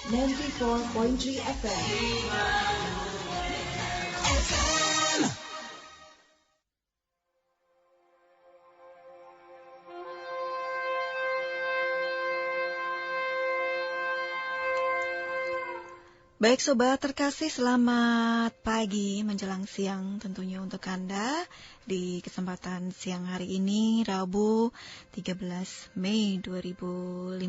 94.3 FM. Baik sobat terkasih, selamat pagi menjelang siang tentunya untuk Anda di kesempatan siang hari ini Rabu 13 Mei 2015.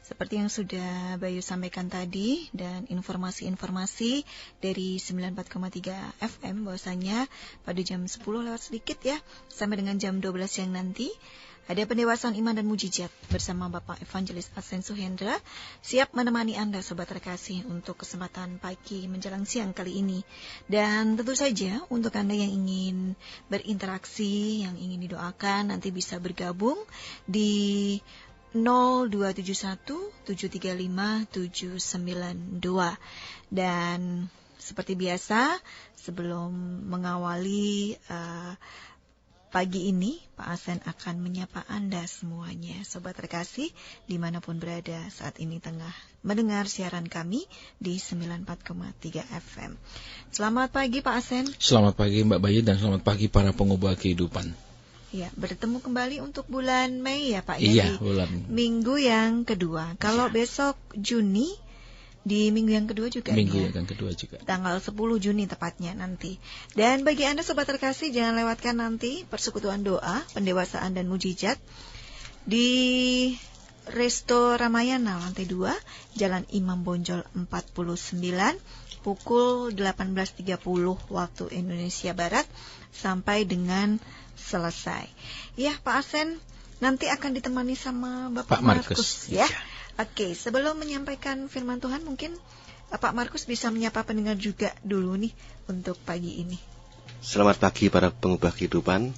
Seperti yang sudah Bayu sampaikan tadi dan informasi-informasi dari 94,3 FM bahwasanya pada jam 10 lewat sedikit ya sampai dengan jam 12 siang nanti ada pendewasaan iman dan mujizat bersama Bapak Evangelis Asen Suhendra siap menemani Anda sobat terkasih untuk kesempatan pagi menjelang siang kali ini. Dan tentu saja untuk Anda yang ingin berinteraksi, yang ingin didoakan nanti bisa bergabung di 0271 735 792. Dan seperti biasa sebelum mengawali pagi ini, Pak Asen akan menyapa Anda semuanya, sobat terkasih, dimanapun berada saat ini tengah mendengar siaran kami di 94,3 FM. Selamat pagi Pak Asen. Selamat pagi Mbak Bayu dan selamat pagi para pengubah kehidupan. Ya, bertemu kembali untuk bulan Mei ya Pak. Iya, bulan minggu yang kedua. Kalau besok Juni, di minggu yang kedua juga. Minggu yang kedua juga. Tanggal 10 Juni tepatnya nanti. Dan bagi Anda sobat terkasih, jangan lewatkan nanti persekutuan doa, pendewasaan dan mujizat di Resto Ramayana lantai 2, Jalan Imam Bonjol 49, pukul 18.30 waktu Indonesia Barat sampai dengan selesai. Ya, Pak Asen nanti akan ditemani sama Bapak Markus ya. Oke, sebelum menyampaikan firman Tuhan mungkin Pak Markus bisa menyapa pendengar juga dulu nih untuk pagi ini. Selamat pagi para pengubah kehidupan.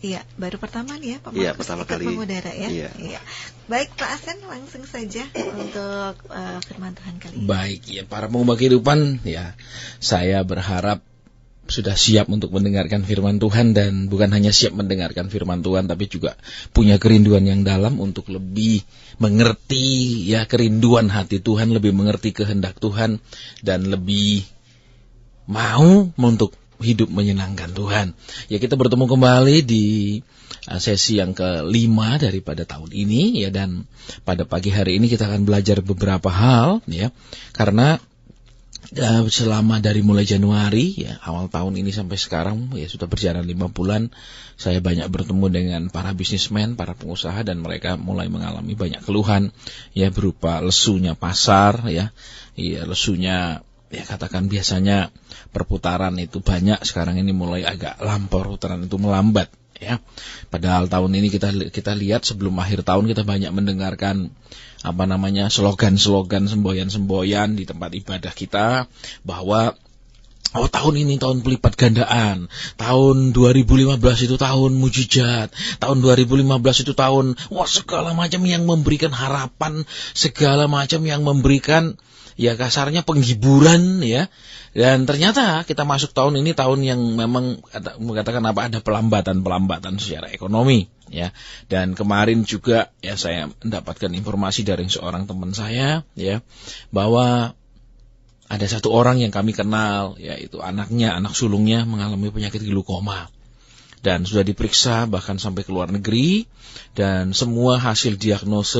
Iya, baru pertama nih ya Pak Markus. Iya, pertama kali mengudara ya. Iya. Baik Pak Asen, langsung saja untuk firman Tuhan kali ini. Baik, ya para pengubah kehidupan, ya saya berharap sudah siap untuk mendengarkan firman Tuhan dan bukan hanya siap mendengarkan firman Tuhan tapi juga punya kerinduan yang dalam untuk lebih mengerti ya kerinduan hati Tuhan, lebih mengerti kehendak Tuhan dan lebih mau untuk hidup menyenangkan Tuhan. Ya kita bertemu kembali di sesi yang kelima daripada tahun ini ya, dan pada pagi hari ini kita akan belajar beberapa hal ya, karena selama dari mulai Januari ya awal tahun ini sampai sekarang ya sudah berjalan 5 bulan, saya banyak bertemu dengan para bisnismen, para pengusaha, dan mereka mulai mengalami banyak keluhan ya berupa lesunya pasar ya lesunya ya katakan biasanya perputaran itu banyak, sekarang ini mulai agak lampau, perputaran itu melambat ya. Padahal tahun ini kita lihat sebelum akhir tahun kita banyak mendengarkan slogan-slogan semboyan-semboyan di tempat ibadah kita bahwa tahun ini tahun pelipat gandaan, tahun 2015 itu tahun mujizat, tahun 2015 itu tahun segala macam yang memberikan harapan, segala macam yang memberikan ya kasarnya penghiburan ya. Dan ternyata kita masuk tahun ini tahun yang memang mengatakan ada pelambatan secara ekonomi ya. Dan kemarin juga ya saya mendapatkan informasi dari seorang teman saya ya bahwa ada satu orang yang kami kenal, yaitu anak sulungnya mengalami penyakit glaukoma. Dan sudah diperiksa bahkan sampai ke luar negeri, dan semua hasil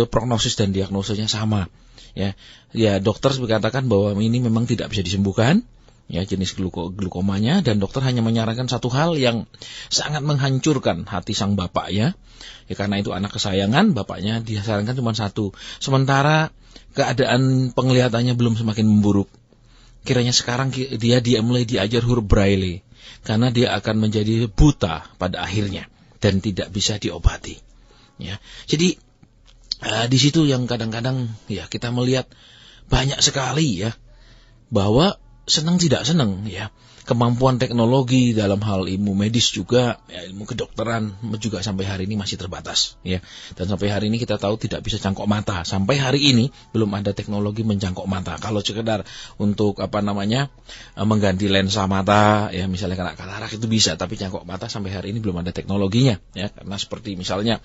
prognosis dan diagnosanya sama. Ya dokter mengatakan bahwa ini memang tidak bisa disembuhkan, ya jenis glaukomanya, dan dokter hanya menyarankan satu hal yang sangat menghancurkan hati sang bapak ya. Karena itu anak kesayangan, bapaknya disarankan cuma satu. Sementara keadaan penglihatannya belum semakin memburuk. Kiranya sekarang dia mulai diajar huruf braille, karena dia akan menjadi buta pada akhirnya dan tidak bisa diobati. Ya, jadi di situ yang kadang-kadang ya kita melihat banyak sekali ya bahwa senang tidak senang ya, kemampuan teknologi dalam hal ilmu medis juga, ya, ilmu kedokteran juga sampai hari ini masih terbatas, ya. Dan sampai hari ini kita tahu tidak bisa cangkok mata. Sampai hari ini belum ada teknologi mencangkok mata. Kalau sekedar untuk mengganti lensa mata, ya misalnya kena katarak itu bisa, tapi cangkok mata sampai hari ini belum ada teknologinya, ya. Karena seperti misalnya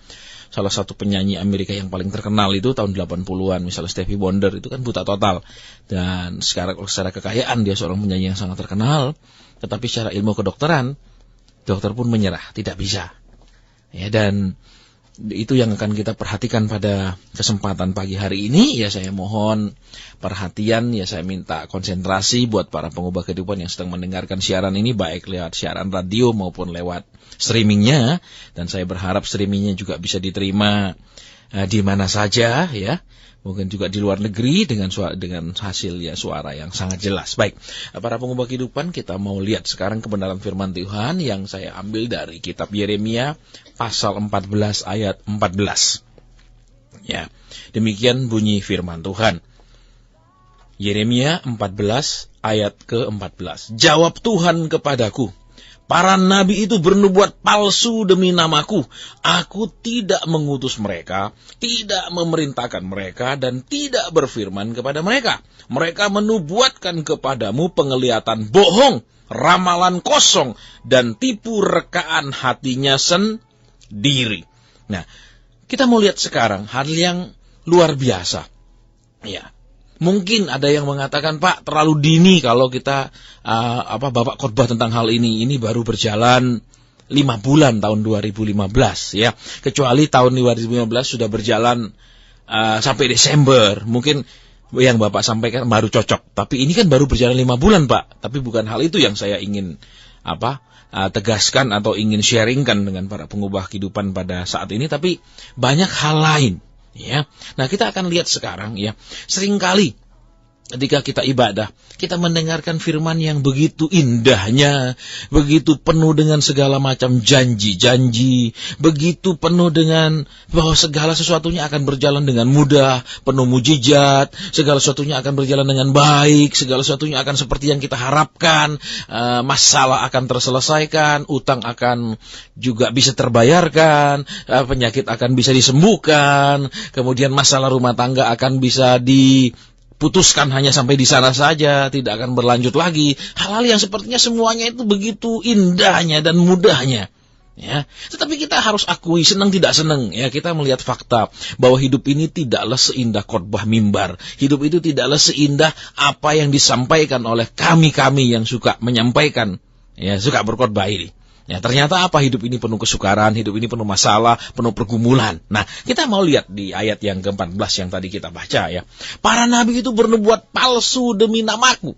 salah satu penyanyi Amerika yang paling terkenal itu tahun 80-an, misalnya Stevie Wonder, itu kan buta total. Dan secara kekayaan dia seorang penyanyi yang sangat terkenal, tetapi secara ilmu kedokteran, dokter pun menyerah, tidak bisa. Ya, dan itu yang akan kita perhatikan pada kesempatan pagi hari ini. Ya, saya mohon perhatian, ya saya minta konsentrasi buat para pengubah kehidupan yang sedang mendengarkan siaran ini, baik lewat siaran radio maupun lewat streamingnya. Dan saya berharap streamingnya juga bisa diterima di mana saja, ya. Mungkin juga di luar negeri dengan hasil ya suara yang sangat jelas. Baik, para pengubah kehidupan, kita mau lihat sekarang kebenaran firman Tuhan yang saya ambil dari kitab Yeremia pasal 14 ayat 14. Ya, demikian bunyi firman Tuhan. Yeremia 14 ayat ke-14. Jawab Tuhan kepadaku, para nabi itu bernubuat palsu demi namaku. Aku tidak mengutus mereka, tidak memerintahkan mereka, dan tidak berfirman kepada mereka. Mereka menubuatkan kepadamu penglihatan bohong, ramalan kosong, dan tipu rekaan hatinya sendiri. Nah, kita mau lihat sekarang hal yang luar biasa. Ya. Mungkin ada yang mengatakan, Pak, terlalu dini kalau kita Bapak khotbah tentang hal ini. Ini baru berjalan 5 bulan tahun 2015, ya. Kecuali tahun 2015 sudah berjalan sampai Desember. Mungkin yang Bapak sampaikan baru cocok. Tapi ini kan baru berjalan 5 bulan, Pak. Tapi bukan hal itu yang saya ingin tegaskan atau ingin sharingkan dengan para pengubah kehidupan pada saat ini. Tapi banyak hal lain. Ya, nah kita akan lihat sekarang, ya. Seringkali ketika kita ibadah, kita mendengarkan firman yang begitu indahnya, begitu penuh dengan segala macam janji-janji, begitu penuh dengan bahwa segala sesuatunya akan berjalan dengan mudah, penuh mujizat, segala sesuatunya akan berjalan dengan baik, segala sesuatunya akan seperti yang kita harapkan, masalah akan terselesaikan, utang akan juga bisa terbayarkan, penyakit akan bisa disembuhkan, kemudian masalah rumah tangga akan bisa diputuskan hanya sampai di sana saja, tidak akan berlanjut lagi. Hal-hal yang sepertinya semuanya itu begitu indahnya dan mudahnya. Ya, tetapi kita harus akui, senang tidak senang, ya, kita melihat fakta bahwa hidup ini tidaklah seindah khotbah mimbar. Hidup itu tidaklah seindah apa yang disampaikan oleh kami yang suka menyampaikan, ya, suka berkhotbah ini. Ya, ternyata apa? Hidup ini penuh kesukaran, hidup ini penuh masalah, penuh pergumulan. Nah, kita mau lihat di ayat yang ke-14 yang tadi kita baca, ya. Para nabi itu bernubuat palsu demi namaku.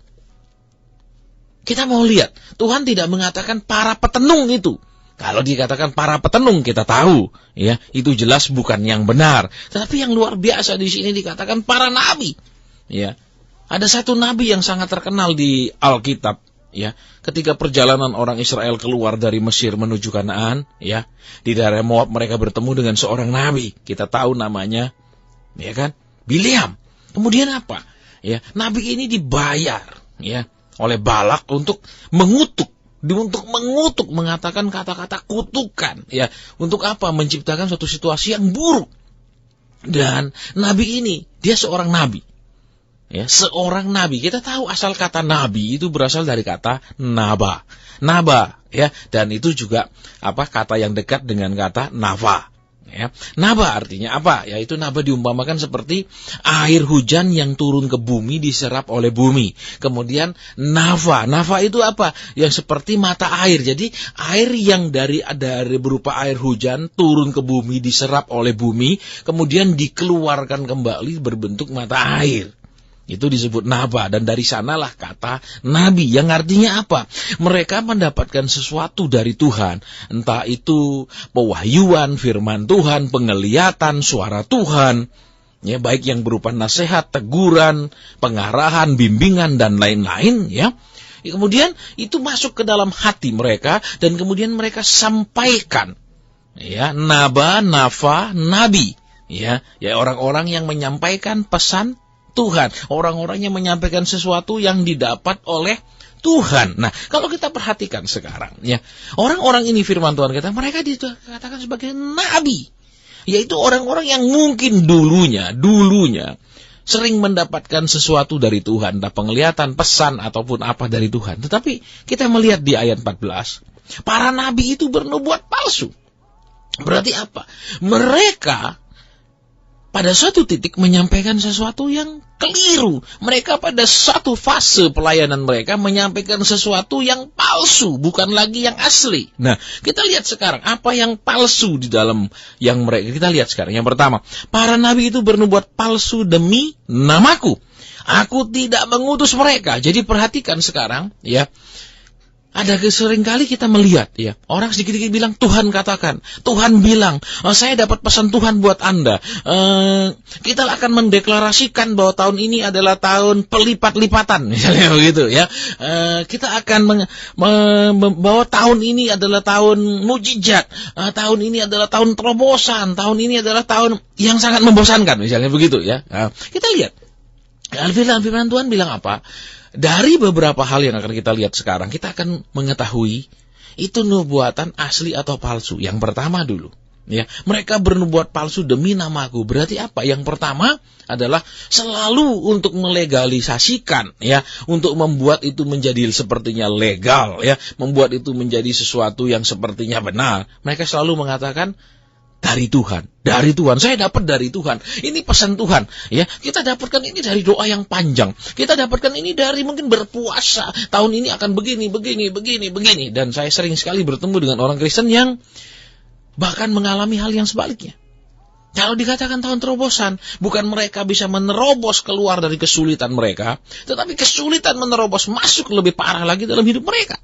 Kita mau lihat, Tuhan tidak mengatakan para petenung itu. Kalau dikatakan para petenung, kita tahu, ya, itu jelas bukan yang benar. Tetapi yang luar biasa di sini dikatakan para nabi. Ya. Ada satu nabi yang sangat terkenal di Alkitab. Ya, ketika perjalanan orang Israel keluar dari Mesir menuju Kanaan, ya, di daerah Moab mereka bertemu dengan seorang nabi. Kita tahu namanya, ya kan, Bileam. Kemudian apa? Ya, nabi ini dibayar, ya, oleh Balak untuk mengutuk, mengatakan kata-kata kutukan, ya, untuk apa? Menciptakan suatu situasi yang buruk. Dan nabi ini, dia seorang nabi. Ya, seorang nabi. Kita tahu asal kata nabi itu berasal dari kata naba. Naba, ya, dan itu juga kata yang dekat dengan kata nava. Ya. Naba artinya apa? Yaitu naba diumpamakan seperti air hujan yang turun ke bumi diserap oleh bumi. Kemudian nava itu apa? Yang seperti mata air. Jadi air yang dari berupa air hujan turun ke bumi diserap oleh bumi, kemudian dikeluarkan kembali berbentuk mata air. Itu disebut naba, dan dari sanalah kata nabi, yang artinya apa? Mereka mendapatkan sesuatu dari Tuhan, entah itu pewahyuan, firman Tuhan, penglihatan, suara Tuhan, ya, baik yang berupa nasihat, teguran, pengarahan, bimbingan, dan lain-lain, ya. Kemudian itu masuk ke dalam hati mereka, dan kemudian mereka sampaikan, ya, naba, nafa, nabi, ya, orang-orang yang menyampaikan pesan Tuhan, orang-orang yang menyampaikan sesuatu yang didapat oleh Tuhan. Nah, kalau kita perhatikan sekarang, ya, orang-orang ini firman Tuhan kata, mereka dikatakan sebagai nabi, yaitu orang-orang yang mungkin dulunya sering mendapatkan sesuatu dari Tuhan, entah penglihatan, pesan, ataupun apa dari Tuhan. Tetapi kita melihat di ayat 14, para nabi itu bernubuat palsu. Berarti apa? Mereka pada suatu titik menyampaikan sesuatu yang keliru. Mereka pada satu fase pelayanan mereka menyampaikan sesuatu yang palsu, bukan lagi yang asli. Nah, kita lihat sekarang apa yang palsu di dalam yang mereka. Kita lihat sekarang. Yang pertama, para nabi itu bernubuat palsu demi namaku. Aku tidak mengutus mereka. Jadi perhatikan sekarang, ya. Ada seringkali kita melihat, ya, orang sedikit-sedikit bilang, Tuhan katakan, Tuhan bilang, saya dapat pesan Tuhan buat Anda. Kita akan mendeklarasikan bahwa tahun ini adalah tahun pelipat-lipatan, misalnya begitu, ya. Kita akan bahwa tahun ini adalah tahun mujizat, tahun ini adalah tahun terobosan, tahun ini adalah tahun yang sangat membosankan, misalnya begitu, ya. Kita lihat, firman Tuhan bilang apa? Dari beberapa hal yang akan kita lihat sekarang, kita akan mengetahui itu nubuatan asli atau palsu. Yang pertama dulu, ya, mereka bernubuat palsu demi namaku. Berarti apa? Yang pertama adalah selalu untuk melegalisasikan, ya, untuk membuat itu menjadi sepertinya legal, ya, membuat itu menjadi sesuatu yang sepertinya benar. Mereka selalu mengatakan dari Tuhan, saya dapat dari Tuhan. Ini pesan Tuhan, ya. Kita dapatkan ini dari doa yang panjang. Kita dapatkan ini dari mungkin berpuasa. Tahun ini akan begini. Dan saya sering sekali bertemu dengan orang Kristen yang bahkan mengalami hal yang sebaliknya. Kalau dikatakan tahun terobosan, bukan mereka bisa menerobos keluar dari kesulitan mereka, tetapi kesulitan menerobos masuk lebih parah lagi dalam hidup mereka.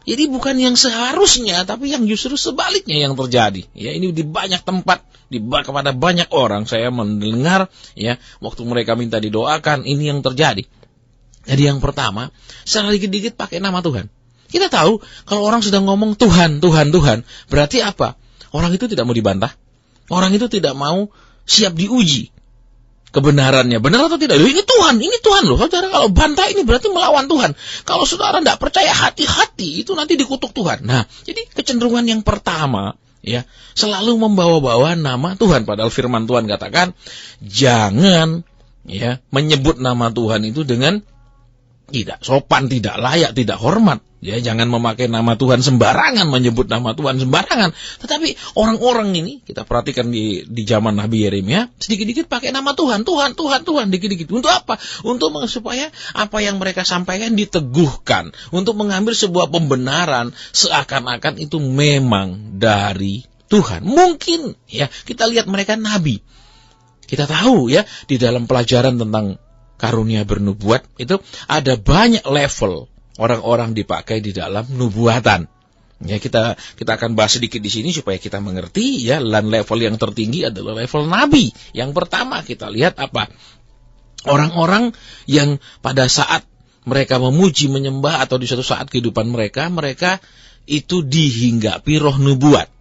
Jadi bukan yang seharusnya, tapi yang justru sebaliknya yang terjadi. Ya, ini di banyak tempat, kepada banyak orang saya mendengar, ya, waktu mereka minta didoakan, ini yang terjadi. Jadi yang pertama, secara dikit-dikit pakai nama Tuhan. Kita tahu kalau orang sedang ngomong Tuhan, berarti apa? Orang itu tidak mau dibantah. Orang itu tidak mau siap diuji kebenarannya, benar atau tidak? Ini Tuhan loh. Saudara, kalau bantah ini berarti melawan Tuhan. Kalau saudara tidak percaya, hati-hati, itu nanti dikutuk Tuhan. Nah, jadi kecenderungan yang pertama, ya, selalu membawa-bawa nama Tuhan. Padahal firman Tuhan katakan, jangan, ya, menyebut nama Tuhan itu dengan tidak sopan, tidak layak, tidak hormat. Ya, jangan memakai nama Tuhan sembarangan, menyebut nama Tuhan sembarangan. Tetapi orang-orang ini, kita perhatikan di zaman Nabi Yeremia, sedikit-dikit pakai nama Tuhan, dikit-dikit. Untuk apa? Untuk supaya apa yang mereka sampaikan diteguhkan. Untuk mengambil sebuah pembenaran, seakan-akan itu memang dari Tuhan. Mungkin, ya, kita lihat mereka nabi. Kita tahu, ya, di dalam pelajaran tentang karunia bernubuat, itu ada banyak level orang-orang dipakai di dalam nubuatan. Ya, kita akan bahas sedikit di sini supaya kita mengerti, ya, dan level yang tertinggi adalah level nabi. Yang pertama kita lihat apa? Orang-orang yang pada saat mereka memuji, menyembah, atau di suatu saat kehidupan mereka itu dihinggapi roh nubuat.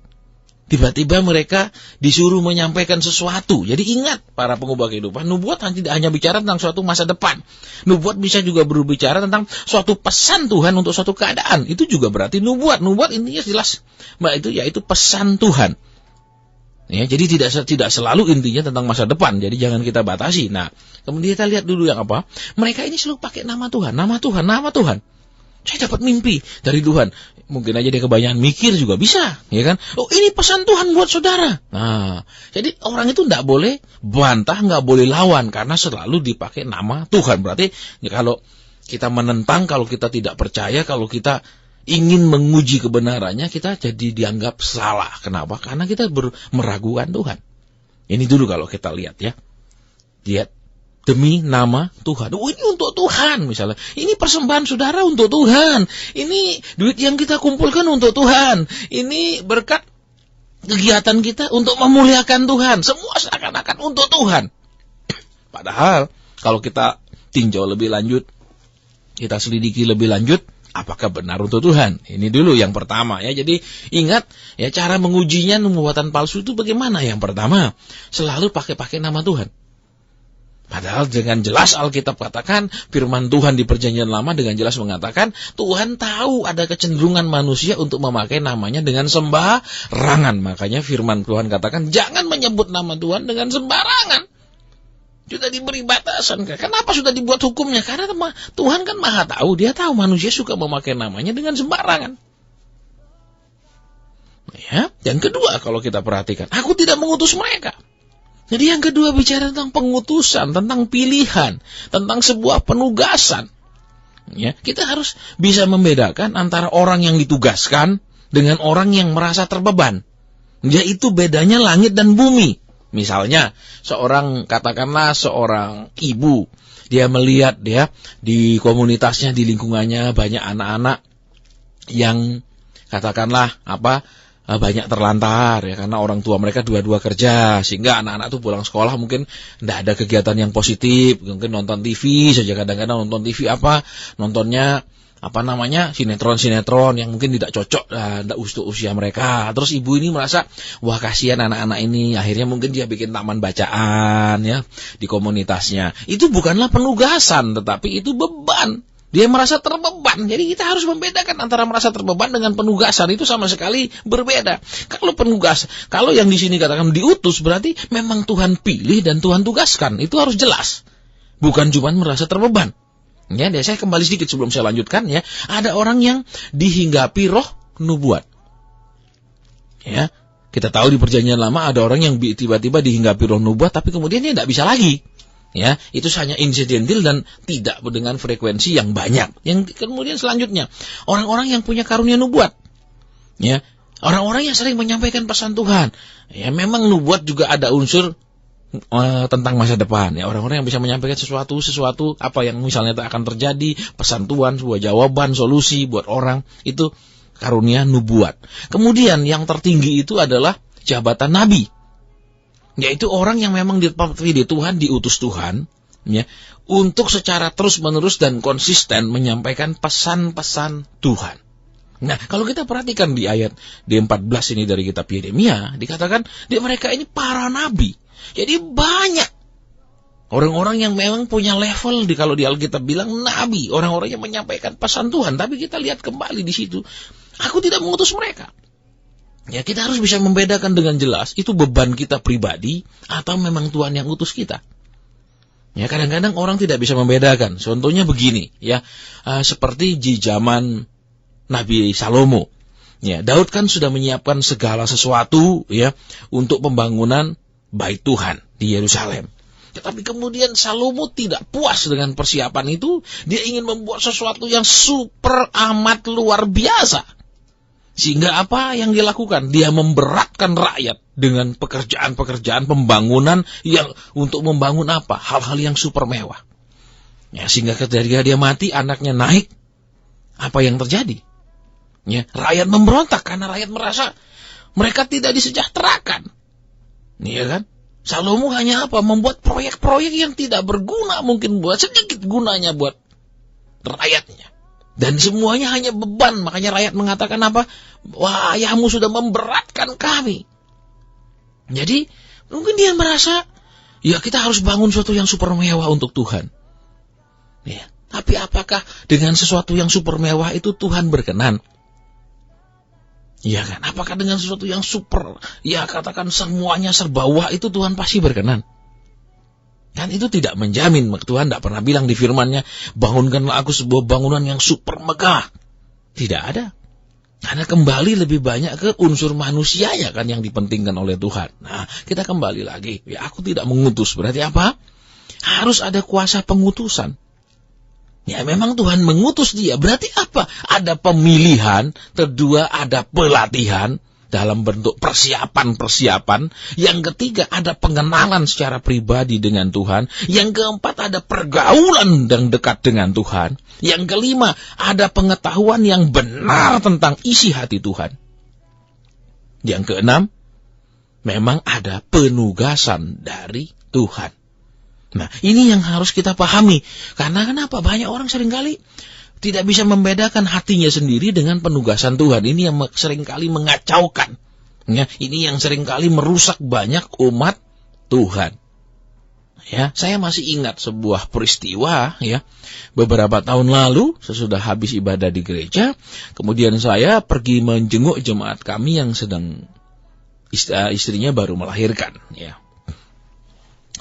Tiba-tiba mereka disuruh menyampaikan sesuatu. Jadi ingat, para pengubah kehidupan, nubuat tidak hanya bicara tentang suatu masa depan. Nubuat bisa juga berbicara tentang suatu pesan Tuhan untuk suatu keadaan. Itu juga berarti nubuat. Nubuat intinya jelas, yaitu pesan Tuhan. Ya, jadi tidak selalu intinya tentang masa depan. Jadi jangan kita batasi. Nah, kemudian kita lihat dulu yang apa? Mereka ini selalu pakai nama Tuhan. Saya dapat mimpi dari Tuhan. Mungkin aja dia kebanyakan mikir juga bisa, ya kan? Oh, ini pesan Tuhan buat saudara. Nah, jadi orang itu tidak boleh bantah, nggak boleh lawan, karena selalu dipakai nama Tuhan. Berarti ya, kalau kita menentang, kalau kita tidak percaya, kalau kita ingin menguji kebenarannya, kita jadi dianggap salah. Kenapa? Karena kita meragukan Tuhan. Ini dulu kalau kita lihat, ya. Lihat. Demi nama Tuhan. Oh, ini untuk Tuhan misalnya. Ini persembahan saudara untuk Tuhan. Ini duit yang kita kumpulkan untuk Tuhan. Ini berkat kegiatan kita untuk memuliakan Tuhan. Semua seakan-akan untuk Tuhan. Padahal kalau kita tinjau lebih lanjut, kita selidiki lebih lanjut, apakah benar untuk Tuhan? Ini dulu yang pertama, ya. Jadi ingat, ya, cara mengujinya nubuatan palsu itu bagaimana? Yang pertama, selalu pakai nama Tuhan. Padahal dengan jelas Alkitab katakan, firman Tuhan di Perjanjian Lama dengan jelas mengatakan, Tuhan tahu ada kecenderungan manusia untuk memakai namanya dengan sembarangan. Makanya firman Tuhan katakan, jangan menyebut nama Tuhan dengan sembarangan. Sudah diberi batasan. Kenapa sudah dibuat hukumnya? Karena Tuhan kan maha tahu, dia tahu manusia suka memakai namanya dengan sembarangan. Ya, yang kedua kalau kita perhatikan, aku tidak mengutus mereka. Jadi yang kedua bicara tentang pengutusan, tentang pilihan, tentang sebuah penugasan. Ya, kita harus bisa membedakan antara orang yang ditugaskan dengan orang yang merasa terbeban. Yaitu bedanya langit dan bumi. Misalnya, katakanlah seorang ibu, dia melihat di komunitasnya, di lingkungannya banyak anak-anak yang katakanlah banyak terlantar ya, karena orang tua mereka dua-dua kerja, sehingga anak-anak tuh pulang sekolah mungkin tidak ada kegiatan yang positif, mungkin nonton TV saja, kadang-kadang nonton TV nontonnya sinetron-sinetron yang mungkin tidak cocok untuk usia mereka. Terus ibu ini merasa, wah kasihan anak-anak ini, akhirnya mungkin dia bikin taman bacaan ya di komunitasnya. Itu bukanlah penugasan, tetapi itu beban. Dia merasa terbeban. Jadi kita harus membedakan antara merasa terbeban dengan penugasan. Itu sama sekali berbeda. Kalau yang di sini katakan diutus, berarti memang Tuhan pilih dan Tuhan tugaskan. Itu harus jelas. Bukan cuma merasa terbeban. Ya, saya kembali sedikit sebelum saya lanjutkan ya. Ada orang yang dihinggapi roh nubuat. Ya, kita tahu di Perjanjian Lama ada orang yang tiba-tiba dihinggapi roh nubuat, tapi kemudian dia tidak bisa lagi. Ya, itu hanya insidental dan tidak dengan frekuensi yang banyak. Yang kemudian selanjutnya, orang-orang yang punya karunia nubuat. Ya, orang-orang yang sering menyampaikan pesan Tuhan. Ya, memang nubuat juga ada unsur tentang masa depan. Ya, orang-orang yang bisa menyampaikan sesuatu apa yang misalnya akan terjadi, pesan Tuhan, sebuah jawaban, solusi buat orang, itu karunia nubuat. Kemudian yang tertinggi itu adalah jabatan nabi. Yaitu orang yang memang dipilih Tuhan, diutus Tuhan, ya, untuk secara terus-menerus dan konsisten menyampaikan pesan-pesan Tuhan. Nah, kalau kita perhatikan di ayat D14 ini dari kitab Yeremia, dikatakan mereka ini para nabi. Jadi banyak orang-orang yang memang punya level, kalau di Alkitab bilang nabi, orang-orang yang menyampaikan pesan Tuhan. Tapi kita lihat kembali di situ, aku tidak mengutus mereka. Ya, kita harus bisa membedakan dengan jelas, itu beban kita pribadi atau memang Tuhan yang utus kita. Ya, kadang-kadang orang tidak bisa membedakan. Contohnya begini, ya, seperti di zaman Nabi Salomo. Ya, Daud kan sudah menyiapkan segala sesuatu ya untuk pembangunan Bait Tuhan di Yerusalem. Tetapi kemudian Salomo tidak puas dengan persiapan itu, dia ingin membuat sesuatu yang super amat luar biasa. Sehingga apa yang dilakukan? Dia memberatkan rakyat dengan pekerjaan-pekerjaan pembangunan yang untuk membangun apa? Hal-hal yang super mewah. Ya, sehingga ketika dia mati, anaknya naik. Apa yang terjadi? Ya, rakyat memberontak karena rakyat merasa mereka tidak disejahterakan. Iya kan? Salomo hanya apa? Membuat proyek-proyek yang tidak berguna, mungkin buat sedikit gunanya buat rakyatnya. Dan semuanya hanya beban. Makanya rakyat mengatakan apa? Wah, ayahmu sudah memberatkan kami. Jadi, mungkin dia merasa, ya kita harus bangun sesuatu yang super mewah untuk Tuhan. Ya, tapi apakah dengan sesuatu yang super mewah itu Tuhan berkenan? Ya kan? Apakah dengan sesuatu yang super, ya katakan semuanya serba wah, itu Tuhan pasti berkenan? Kan itu tidak menjamin. Tuhan tidak pernah bilang di firman-Nya, bangunkanlah aku sebuah bangunan yang super megah. Tidak ada. Karena kembali lebih banyak ke unsur manusianya kan yang dipentingkan oleh Tuhan. Nah, kita kembali lagi. Ya, aku tidak mengutus. Berarti apa? Harus ada kuasa pengutusan. Ya, memang Tuhan mengutus dia. Berarti apa? Ada pemilihan. Kedua, ada pelatihan. Dalam bentuk persiapan-persiapan. Yang ketiga, ada pengenalan secara pribadi dengan Tuhan. Yang keempat, ada pergaulan yang dekat dengan Tuhan. Yang kelima, ada pengetahuan yang benar tentang isi hati Tuhan. Yang keenam, memang ada penugasan dari Tuhan. Nah, ini yang harus kita pahami. Karena kenapa? Banyak orang seringkali tidak bisa membedakan hatinya sendiri dengan penugasan Tuhan. Ini yang seringkali mengacaukan. Ya, ini yang seringkali merusak banyak umat Tuhan. Ya, saya masih ingat sebuah peristiwa ya. Beberapa tahun lalu sesudah habis ibadah di gereja, kemudian saya pergi menjenguk jemaat kami yang sedang istrinya baru melahirkan ya.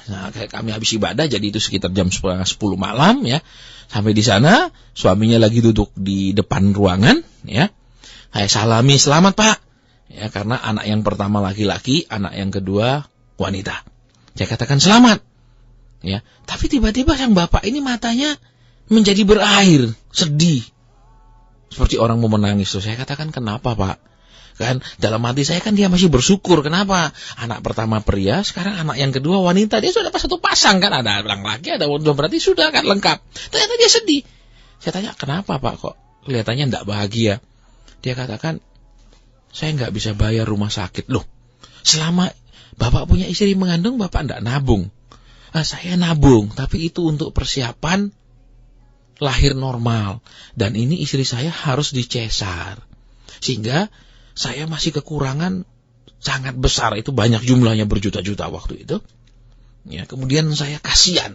Nah, kami habis ibadah, jadi itu sekitar jam 10 malam ya. Sampai di sana, suaminya lagi duduk di depan ruangan ya. Saya salami, "Selamat, Pak." Ya, karena anak yang pertama laki-laki, anak yang kedua wanita. Saya katakan, "Selamat." Ya, tapi tiba-tiba sang bapak ini matanya menjadi berair, sedih. Seperti orang mau menangis. Terus saya katakan, "Kenapa, Pak?" Kan dalam hati saya kan dia masih bersyukur. Kenapa? Anak pertama pria, sekarang anak yang kedua wanita. Dia sudah satu pasang kan, ada laki, ada wanita, berarti sudah kan lengkap. Ternyata dia sedih. Saya tanya, "Kenapa, Pak, kok kelihatannya tidak bahagia?" Dia katakan, "Saya nggak bisa bayar rumah sakit." Loh, selama Bapak punya istri mengandung, Bapak tidak nabung. Saya nabung, tapi itu untuk persiapan lahir normal. Dan ini istri saya harus dicesar. Sehingga saya masih kekurangan sangat besar. Itu banyak jumlahnya, berjuta-juta waktu itu. Ya, kemudian saya kasihan.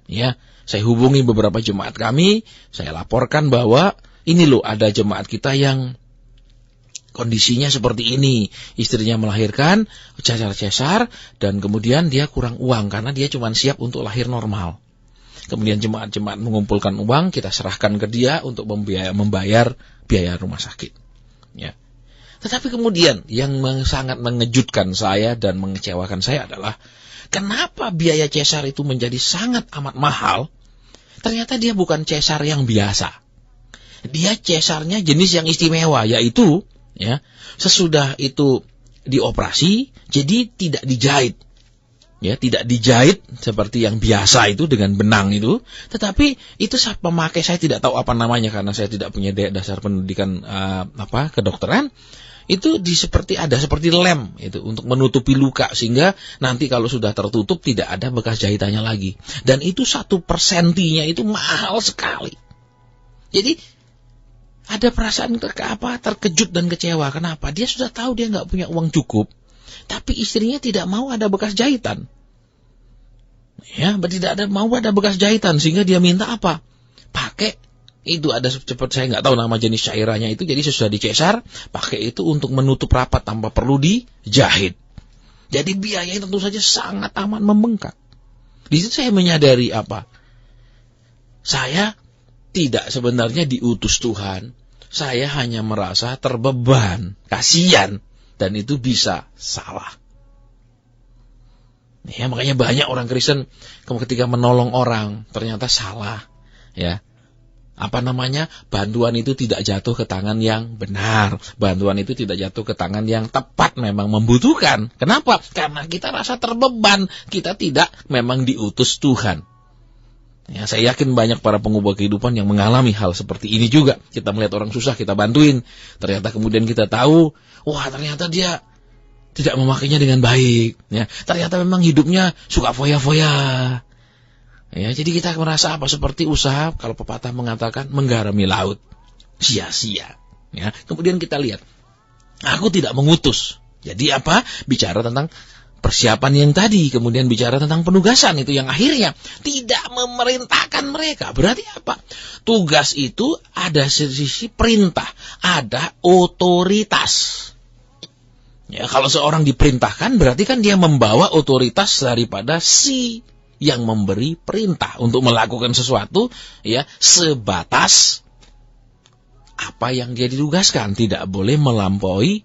Ya, saya hubungi beberapa jemaat kami. Saya laporkan bahwa ini loh, ada jemaat kita yang kondisinya seperti ini. Istrinya melahirkan, cesar-cesar, dan kemudian dia kurang uang karena dia cuma siap untuk lahir normal. Kemudian jemaat-jemaat mengumpulkan uang, kita serahkan ke dia untuk membayar biaya rumah sakit. Ya. Tetapi kemudian yang sangat mengejutkan saya dan mengecewakan saya adalah, kenapa biaya cesar itu menjadi sangat amat mahal? Ternyata dia bukan cesar yang biasa. Dia cesarnya jenis yang istimewa, yaitu ya, sesudah itu dioperasi, jadi tidak dijahit. Ya, tidak dijahit seperti yang biasa itu dengan benang itu, tetapi itu saat pemakai, saya tidak tahu apa namanya karena saya tidak punya dasar pendidikan kedokteran. Itu seperti lem itu untuk menutupi luka, sehingga nanti kalau sudah tertutup tidak ada bekas jahitannya lagi. Dan itu 1% itu mahal sekali. Jadi ada perasaan terkejut dan kecewa. Kenapa? Dia sudah tahu dia nggak punya uang cukup, tapi istrinya tidak mau ada bekas jahitan. Ya, tidak mau ada bekas jahitan, sehingga dia minta apa? Pakai itu, ada seperti saya nggak tahu nama jenis cairannya itu. Jadi sesudah dicesar, pakai itu untuk menutup rapat tanpa perlu dijahit. Jadi biayanya tentu saja sangat amat membengkak. Di situ saya menyadari apa? Saya tidak sebenarnya diutus Tuhan. Saya hanya merasa terbeban, kasihan, dan itu bisa salah. Ya, makanya banyak orang Kristen ketika menolong orang ternyata salah. Ya, bantuan itu tidak jatuh ke tangan yang benar. Bantuan itu tidak jatuh ke tangan yang tepat, memang membutuhkan. Kenapa? Karena kita rasa terbeban. Kita tidak memang diutus Tuhan. Ya, saya yakin banyak para pengubah kehidupan yang mengalami hal seperti ini juga. Kita melihat orang susah, kita bantuin. Ternyata kemudian kita tahu, wah ternyata dia tidak memakainya dengan baik. Ya, ternyata memang hidupnya suka foya-foya. Ya, jadi kita merasa seperti usaha, kalau pepatah mengatakan, menggarami laut. Sia-sia. Ya, kemudian kita lihat, aku tidak mengutus. Jadi bicara tentang persiapan yang tadi, kemudian bicara tentang penugasan itu yang akhirnya tidak memerintahkan mereka. Berarti apa? Tugas itu ada sisi perintah, ada otoritas. Ya, kalau seorang diperintahkan berarti kan dia membawa otoritas daripada si yang memberi perintah untuk melakukan sesuatu, ya, sebatas apa yang dia ditugaskan, tidak boleh melampaui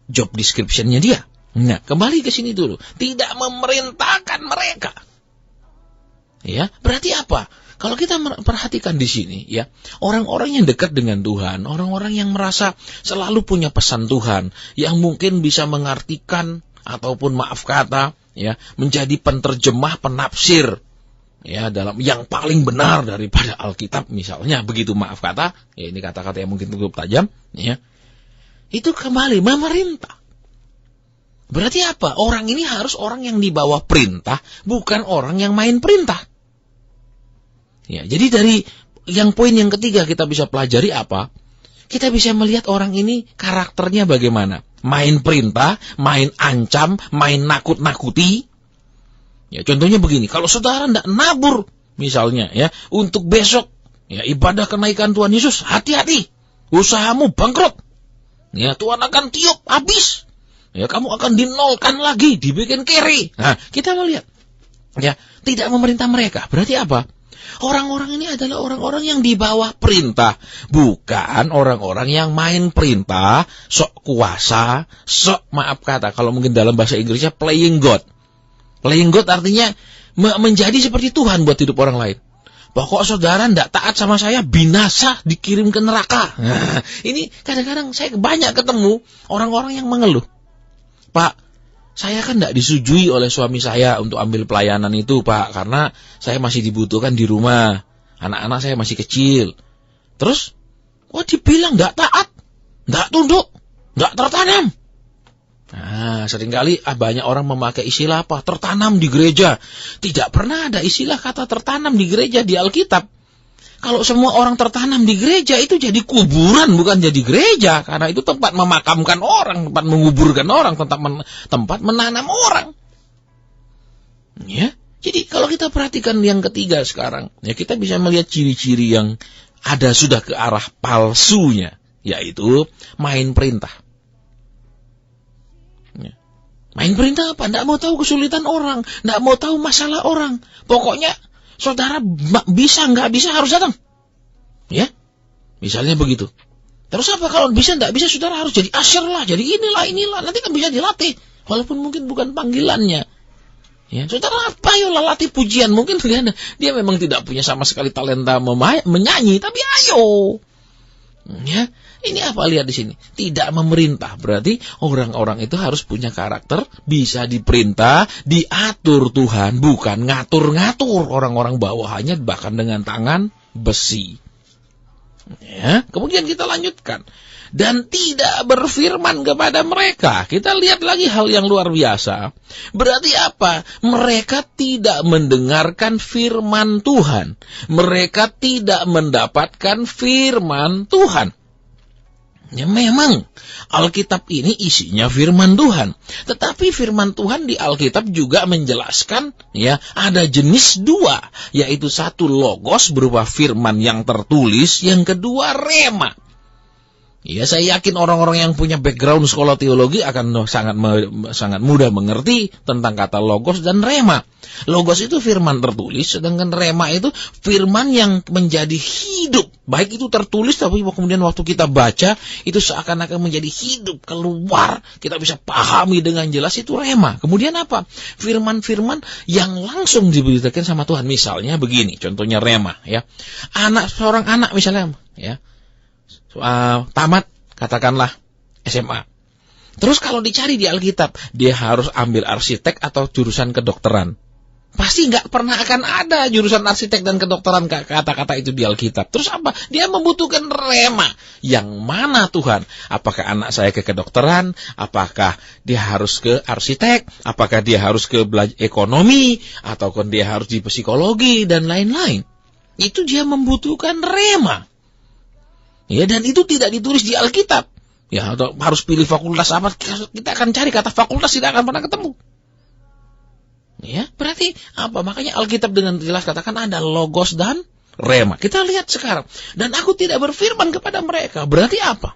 job description-nya dia. Nah, kembali ke sini dulu. Tidak memerintahkan mereka. Ya, berarti apa? Kalau kita perhatikan di sini, ya, orang-orang yang dekat dengan Tuhan, orang-orang yang merasa selalu punya pesan Tuhan, yang mungkin bisa mengartikan ataupun maaf kata, ya, menjadi penterjemah, penafsir, ya, dalam yang paling benar daripada Alkitab, misalnya begitu, maaf kata, ya, ini kata-kata yang mungkin cukup tajam, ya, itu kembali memerintah. Berarti apa? Orang ini harus orang yang dibawa perintah, bukan orang yang main perintah. Ya, jadi dari poin yang ketiga kita bisa pelajari apa? Kita bisa melihat orang ini karakternya bagaimana. Main perintah, main ancam, main nakut-nakuti. Ya, contohnya begini, kalau saudara tidak nabur, misalnya ya, untuk besok, ya ibadah kenaikan Tuhan Yesus, hati-hati, usahamu bangkrut. Ya, Tuhan akan tiup, habis. Ya, kamu akan dinolkan lagi, dibikin kere. Nah, kita melihat, ya, tidak memerintah mereka. Berarti apa? Orang-orang ini adalah orang-orang yang di bawah perintah, bukan orang-orang yang main perintah, sok kuasa, sok maaf kata, kalau mungkin dalam bahasa Inggrisnya playing God. Playing God artinya menjadi seperti Tuhan buat hidup orang lain. Pokok saudara tidak taat sama saya, binasa, dikirim ke neraka. Nah, ini kadang-kadang saya banyak ketemu orang-orang yang mengeluh. Pak, saya kan tidak disetujui oleh suami saya untuk ambil pelayanan itu, Pak, karena saya masih dibutuhkan di rumah. Anak-anak saya masih kecil. Terus, dibilang tidak taat, tidak tunduk, tidak tertanam. Nah, seringkali banyak orang memakai istilah apa? Tertanam di gereja. Tidak pernah ada istilah kata tertanam di gereja di Alkitab. Kalau semua orang tertanam di gereja, itu jadi kuburan, bukan jadi gereja. Karena itu tempat memakamkan orang, tempat menguburkan orang, tempat menanam orang. Ya, jadi kalau kita perhatikan yang ketiga sekarang, ya kita bisa melihat ciri-ciri yang ada sudah ke arah palsunya, yaitu main perintah. Ya. Main perintah apa? Tidak mau tahu kesulitan orang, tidak mau tahu masalah orang. Pokoknya saudara bisa, nggak bisa harus datang. Ya, misalnya begitu. Terus apa kalau bisa, nggak bisa, saudara harus jadi asyir lah, jadi inilah. Nanti kan bisa dilatih, walaupun mungkin bukan panggilannya. Ya, saudara ayolah latih pujian. Mungkin dia memang tidak punya sama sekali talenta menyanyi, tapi ayo. Ya, ini apa lihat di sini? Tidak memerintah. Berarti orang-orang itu harus punya karakter, bisa diperintah, diatur Tuhan, bukan ngatur-ngatur orang-orang bawahannya bahkan dengan tangan besi. Ya, kemudian kita lanjutkan. Dan tidak berfirman kepada mereka. Kita lihat lagi hal yang luar biasa. Berarti apa? Mereka tidak mendengarkan firman Tuhan. Mereka tidak mendapatkan firman Tuhan. Ya, memang Alkitab ini isinya firman Tuhan. Tetapi firman Tuhan di Alkitab juga menjelaskan, ya, ada jenis dua, yaitu satu logos berupa firman yang tertulis, yang kedua rema. Ya, saya yakin orang-orang yang punya background sekolah teologi akan sangat mudah mengerti tentang kata logos dan rema. Logos itu firman tertulis, sedangkan rema itu firman yang menjadi hidup. Baik itu tertulis, tapi kemudian waktu kita baca, itu seakan-akan menjadi hidup, keluar. Kita bisa pahami dengan jelas, itu rema. Kemudian apa? Firman-firman yang langsung diberitakan sama Tuhan. Misalnya begini, contohnya rema. Ya, seorang anak misalnya, ya, tamat, katakanlah SMA. Terus kalau dicari di Alkitab, dia harus ambil arsitek atau jurusan kedokteran. Pasti nggak pernah akan ada jurusan arsitek dan kedokteran kata-kata itu di Alkitab. Terus apa? Dia membutuhkan rema. Yang mana Tuhan? Apakah anak saya ke kedokteran? Apakah dia harus ke arsitek? Apakah dia harus ke ekonomi? Ataukah dia harus di psikologi dan lain-lain? Itu dia membutuhkan rema. Ya, dan itu tidak ditulis di Alkitab. Ya, atau harus pilih fakultas apa? Kita akan cari kata fakultas, tidak akan pernah ketemu. Ya, berarti apa? Makanya Alkitab dengan jelas katakan ada logos dan rema. Kita lihat sekarang. Dan aku tidak berfirman kepada mereka. Berarti apa?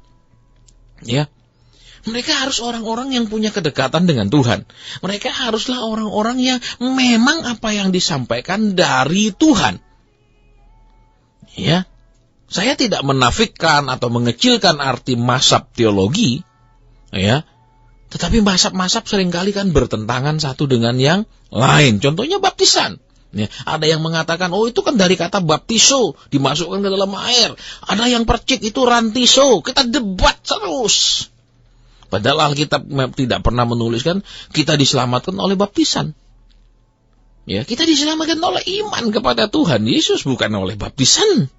Ya, mereka harus orang-orang yang punya kedekatan dengan Tuhan. Mereka haruslah orang-orang yang memang apa yang disampaikan dari Tuhan. Ya, saya tidak menafikan atau mengecilkan arti mazhab teologi, ya. Tetapi mazhab-mazhab seringkali kan bertentangan satu dengan yang lain. Contohnya baptisan. Ya, ada yang mengatakan, itu kan dari kata baptiso, dimasukkan ke dalam air. Ada yang percik, itu rantiso. Kita debat terus. Padahal Alkitab tidak pernah menuliskan kita diselamatkan oleh baptisan. Ya, kita diselamatkan oleh iman kepada Tuhan Yesus, bukan oleh baptisan.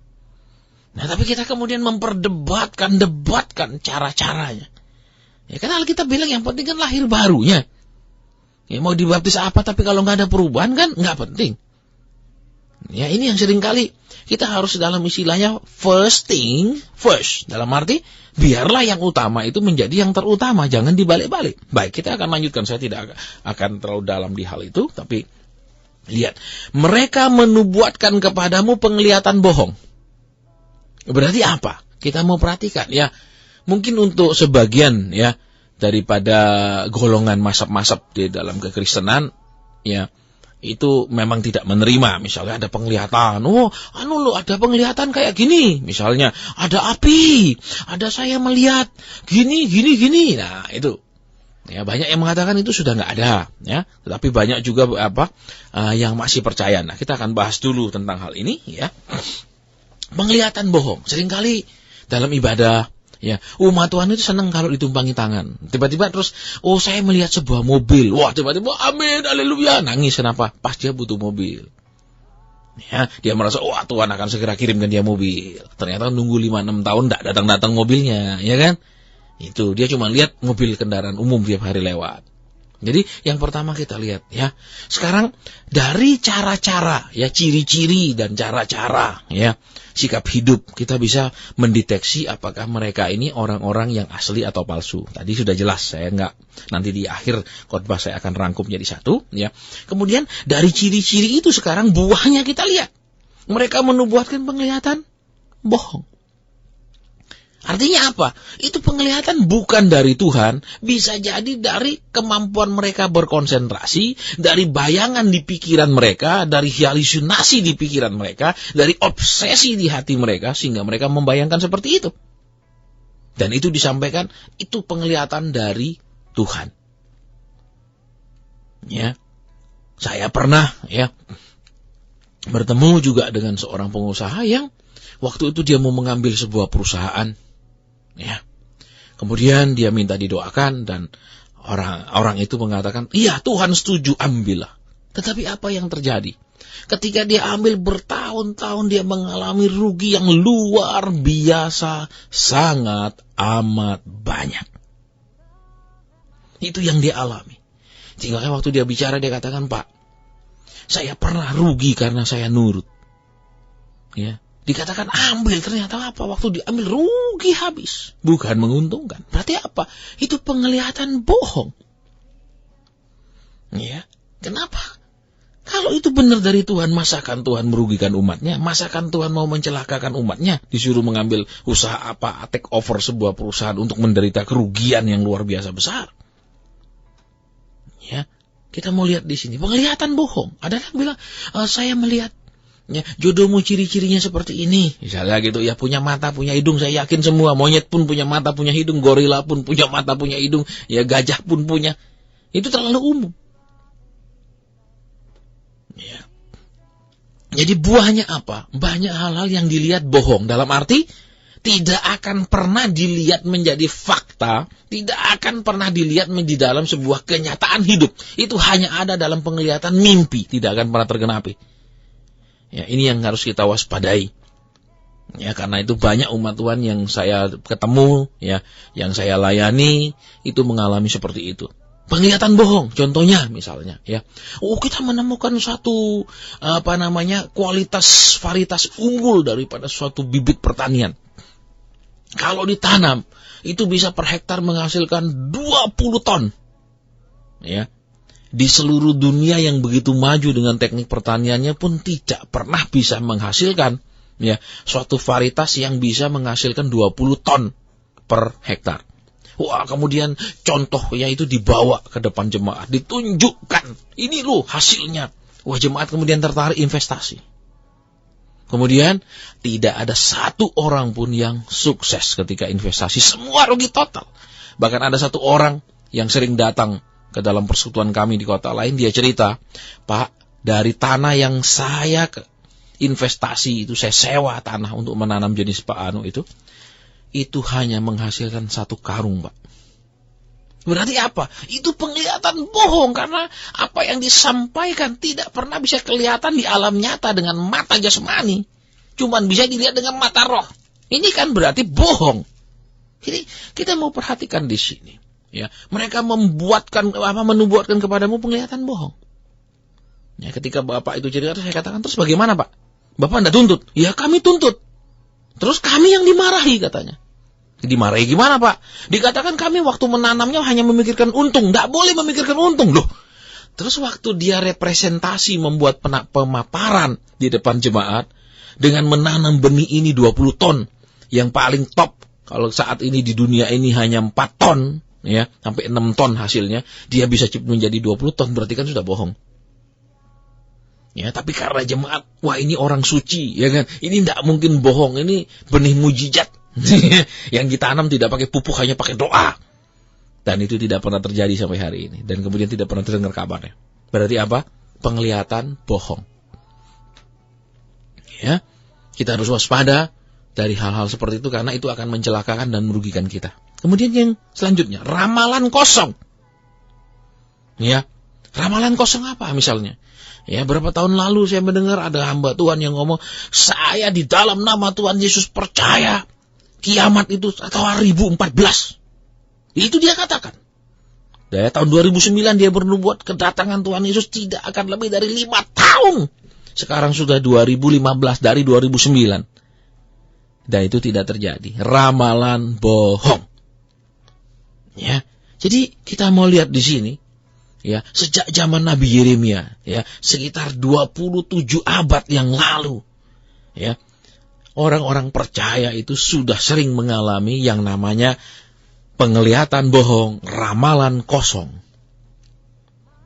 Nah, tapi kita kemudian memperdebatkan cara-caranya. Ya, karena Alkitab bilang yang penting kan lahir barunya. Ya, mau dibaptis apa, tapi kalau nggak ada perubahan kan nggak penting. Ya, ini yang seringkali kita harus dalam istilahnya first thing first. Dalam arti, biarlah yang utama itu menjadi yang terutama, jangan dibalik-balik. Baik, kita akan lanjutkan. Saya tidak akan terlalu dalam di hal itu, tapi Lihat, mereka menubuatkan kepadamu penglihatan bohong. Berarti apa? Kita mau perhatikan ya. Mungkin untuk sebagian ya daripada golongan mazhab-mazhab di dalam kekristenan ya, itu memang tidak menerima. Misalnya ada penglihatan, ada penglihatan kayak gini. Misalnya ada api, ada saya melihat gini. Nah itu. Ya, banyak yang mengatakan itu sudah nggak ada, ya. Tetapi banyak juga yang masih percaya. Nah, kita akan bahas dulu tentang hal ini, ya. Penglihatan bohong. Seringkali dalam ibadah, ya, umat Tuhan itu senang kalau ditumpangi tangan. Tiba-tiba terus, saya melihat sebuah mobil. Wah, tiba-tiba, amin, haleluya. Nangis, kenapa? Pas dia butuh mobil. Ya, dia merasa, Tuhan akan segera kirimkan dia mobil. Ternyata nunggu 5-6 tahun, tidak datang-datang mobilnya, ya kan? Itu dia cuma lihat mobil kendaraan umum tiap hari lewat. Jadi yang pertama kita lihat ya. Sekarang dari cara-cara ya, ciri-ciri dan cara-cara ya, sikap hidup kita bisa mendeteksi apakah mereka ini orang-orang yang asli atau palsu. Tadi sudah jelas, saya nanti di akhir khotbah saya akan rangkum jadi satu ya. Kemudian dari ciri-ciri itu sekarang buahnya kita lihat. Mereka menubuatkan penglihatan bohong. Artinya apa? Itu penglihatan bukan dari Tuhan, bisa jadi dari kemampuan mereka berkonsentrasi, dari bayangan di pikiran mereka, dari halusinasi di pikiran mereka, dari obsesi di hati mereka, sehingga mereka membayangkan seperti itu. Dan itu disampaikan, itu penglihatan dari Tuhan. Ya, saya pernah ya bertemu juga dengan seorang pengusaha yang waktu itu dia mau mengambil sebuah perusahaan. Ya. Kemudian dia minta didoakan dan orang itu mengatakan, iya Tuhan setuju, ambillah. Tetapi apa yang terjadi? Ketika dia ambil bertahun-tahun dia mengalami rugi yang luar biasa, sangat amat banyak. Itu yang dia alami. Sehingga waktu dia bicara dia katakan, Pak, saya pernah rugi karena saya nurut. Ya. Dikatakan ambil, ternyata apa? Waktu diambil rugi habis. Bukan menguntungkan. Berarti apa? Itu penglihatan bohong. Ya, kenapa? Kalau itu benar dari Tuhan, masakan Tuhan merugikan umatnya? Masakan Tuhan mau mencelakakan umatnya? Disuruh mengambil usaha take over sebuah perusahaan untuk menderita kerugian yang luar biasa besar. Ya, kita mau lihat di sini. Penglihatan bohong. Ada yang bilang, saya melihat ya, jodohmu ciri-cirinya seperti ini. Misalnya gitu ya, punya mata, punya hidung, saya yakin semua. Monyet pun punya mata, punya hidung. Gorila pun punya mata, punya hidung. Ya, gajah pun punya. Itu terlalu umum. Ya. Jadi buahnya apa? Banyak hal-hal yang dilihat bohong. Dalam arti, tidak akan pernah dilihat menjadi fakta. Tidak akan pernah dilihat di dalam sebuah kenyataan hidup. Itu hanya ada dalam penglihatan mimpi. Tidak akan pernah tergenapi. Ya, ini yang harus kita waspadai. Ya, karena itu banyak umat Tuhan yang saya ketemu, ya, yang saya layani, itu mengalami seperti itu. Penglihatan bohong, contohnya misalnya, ya. Kita menemukan satu kualitas varietas unggul daripada suatu bibit pertanian. Kalau ditanam, itu bisa per hektar menghasilkan 20 ton. Ya. Di seluruh dunia yang begitu maju dengan teknik pertaniannya pun tidak pernah bisa menghasilkan ya suatu varietas yang bisa menghasilkan 20 ton per hektar. Kemudian contoh itu dibawa ke depan jemaat, ditunjukkan, ini loh hasilnya. Jemaat kemudian tertarik investasi. Kemudian tidak ada satu orang pun yang sukses ketika investasi, semua rugi total. Bahkan ada satu orang yang sering datang ke dalam persekutuan kami di kota lain, dia cerita, Pak, dari tanah yang saya investasi itu, saya sewa tanah untuk menanam jenis itu hanya menghasilkan 1 karung, Pak. Berarti apa? Itu penglihatan bohong, karena apa yang disampaikan tidak pernah bisa kelihatan di alam nyata dengan mata jasmani. Cuman bisa dilihat dengan mata roh. Ini kan berarti bohong. Jadi kita mau perhatikan di sini. Ya, mereka menubuatkan kepadamu penglihatan bohong. Ya, ketika Bapak itu cerita, saya katakan, terus bagaimana Pak? Bapak tidak tuntut? Ya kami tuntut. Terus kami yang dimarahi katanya. Dimarahi gimana Pak? Dikatakan kami waktu menanamnya hanya memikirkan untung. Tidak boleh memikirkan untung. Loh, Terus waktu dia representasi membuat pemaparan di depan jemaat dengan menanam benih ini 20 ton, yang paling top kalau saat ini di dunia ini hanya 4 ton, ya, sampai 6 ton hasilnya, dia bisa menjadi 20 ton, berarti kan sudah bohong. Ya, tapi karena jemaat, wah ini orang suci, ya kan? Ini tidak mungkin bohong, ini benih mujizat. Yang ditanam tidak pakai pupuk, hanya pakai doa. Dan itu tidak pernah terjadi sampai hari ini. Dan kemudian tidak pernah terdengar kabarnya. Berarti apa? Penglihatan bohong. Ya, kita harus waspada dari hal-hal seperti itu, karena itu akan mencelakakan dan merugikan kita. Kemudian yang selanjutnya, ramalan kosong. Ya, ramalan kosong apa misalnya? Ya, berapa tahun lalu saya mendengar ada hamba Tuhan yang ngomong, saya di dalam nama Tuhan Yesus percaya kiamat itu tahun 2014. Itu dia katakan. Dari tahun 2009 dia bernubuat kedatangan Tuhan Yesus tidak akan lebih dari 5 tahun. Sekarang sudah 2015 dari 2009. Dan itu tidak terjadi. Ramalan bohong. Ya. Jadi kita mau lihat di sini, ya, sejak zaman Nabi Yeremia, ya, sekitar 27 abad yang lalu, ya, orang-orang percaya itu sudah sering mengalami yang namanya penglihatan bohong, ramalan kosong.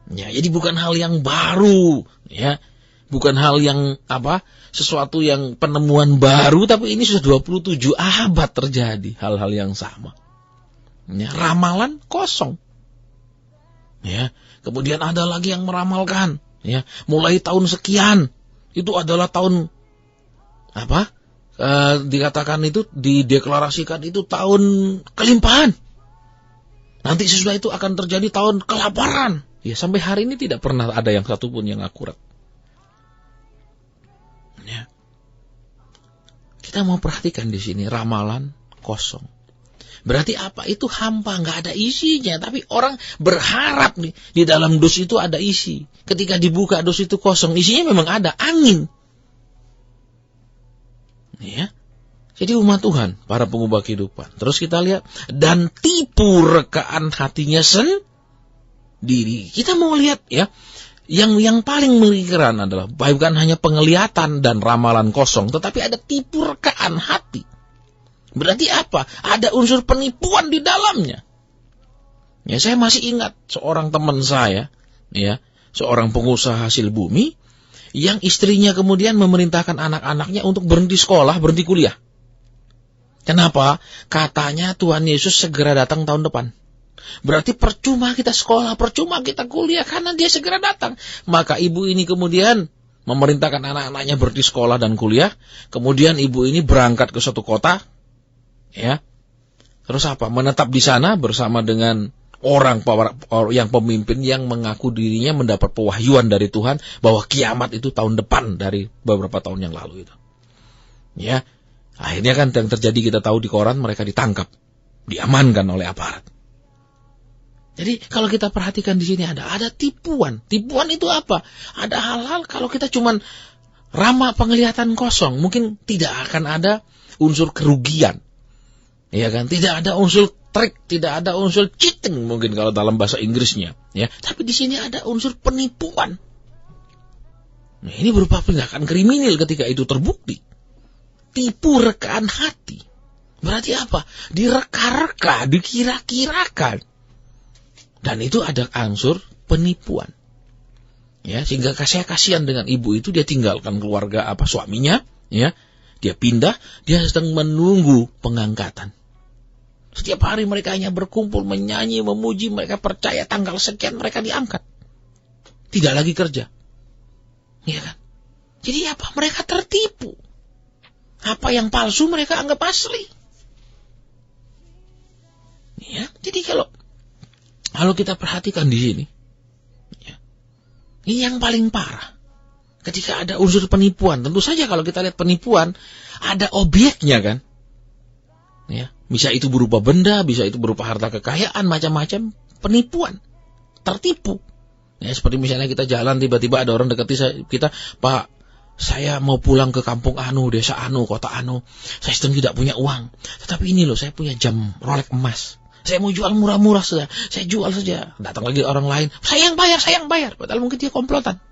Ya, jadi bukan hal yang baru, ya, bukan hal yang sesuatu yang penemuan baru, tapi ini sudah 27 abad terjadi hal-hal yang sama. Ya, ramalan kosong. Ya, kemudian ada lagi yang meramalkan, ya, mulai tahun sekian itu adalah tahun dikatakan itu, dideklarasikan itu tahun kelimpahan. Nanti sesudah itu akan terjadi tahun kelaparan. Ya, sampai hari ini tidak pernah ada yang satupun yang akurat. Ya. Kita mau perhatikan di sini ramalan kosong. Berarti apa? Itu hampa, nggak ada isinya. Tapi orang berharap nih di dalam dus itu ada isi. Ketika dibuka dus itu kosong, isinya memang ada angin. Ya. Jadi umat Tuhan, para pengubah kehidupan. Terus kita lihat, dan tipu rekaan hatinya sendiri. Kita mau lihat, ya, yang paling mengerikan adalah bukan hanya penglihatan dan ramalan kosong, tetapi ada tipu rekaan hati. Berarti apa? Ada unsur penipuan di dalamnya. Ya, saya masih ingat seorang teman saya, ya, seorang pengusaha hasil bumi, yang istrinya kemudian memerintahkan anak-anaknya untuk berhenti sekolah, berhenti kuliah. Kenapa? Katanya Tuhan Yesus segera datang tahun depan. Berarti percuma kita sekolah, percuma kita kuliah, karena dia segera datang. Maka ibu ini kemudian memerintahkan anak-anaknya berhenti sekolah dan kuliah. Kemudian ibu ini berangkat ke suatu kota, ya. Terus menetap di sana bersama dengan orang yang pemimpin yang mengaku dirinya mendapat pewahyuan dari Tuhan bahwa kiamat itu tahun depan dari beberapa tahun yang lalu itu. Ya. Akhirnya kan yang terjadi kita tahu di koran, mereka ditangkap, diamankan oleh aparat. Jadi kalau kita perhatikan di sini ada tipuan. Tipuan itu apa? Ada hal-hal kalau kita cuman ramah penglihatan kosong, mungkin tidak akan ada unsur kerugian. Ya kan? Tidak ada unsur trik, tidak ada unsur cheating mungkin kalau dalam bahasa Inggrisnya, ya. Tapi di sini ada unsur penipuan. Nah, ini berupa tindakan kriminal ketika itu terbukti. Tipu rekaan hati. Berarti apa? Direka-reka, dikira-kirakan. Dan itu ada unsur penipuan. Ya, sehingga saya kasihan dengan ibu itu, dia tinggalkan keluarga suaminya, ya. Dia pindah, dia sedang menunggu pengangkatan. Setiap hari mereka hanya berkumpul, menyanyi, memuji, mereka percaya tanggal sekian mereka diangkat. Tidak lagi kerja. Iya kan? Jadi apa? Mereka tertipu. Apa yang palsu mereka anggap asli. Ya, jadi kalau kita perhatikan di sini, ya, ini yang paling parah. Ketika ada unsur penipuan, tentu saja kalau kita lihat penipuan, ada objeknya kan. Ya, bisa itu berupa benda, bisa itu berupa harta kekayaan, macam-macam penipuan, tertipu. Ya, seperti misalnya kita jalan, tiba-tiba ada orang dekati kita, Pak, saya mau pulang ke kampung desa kota saya sedang tidak punya uang. Tetapi ini loh, saya punya jam Rolex emas. Saya mau jual murah-murah saja. Saya jual saja. Datang lagi orang lain. Saya yang bayar. Padahal mungkin dia komplotan.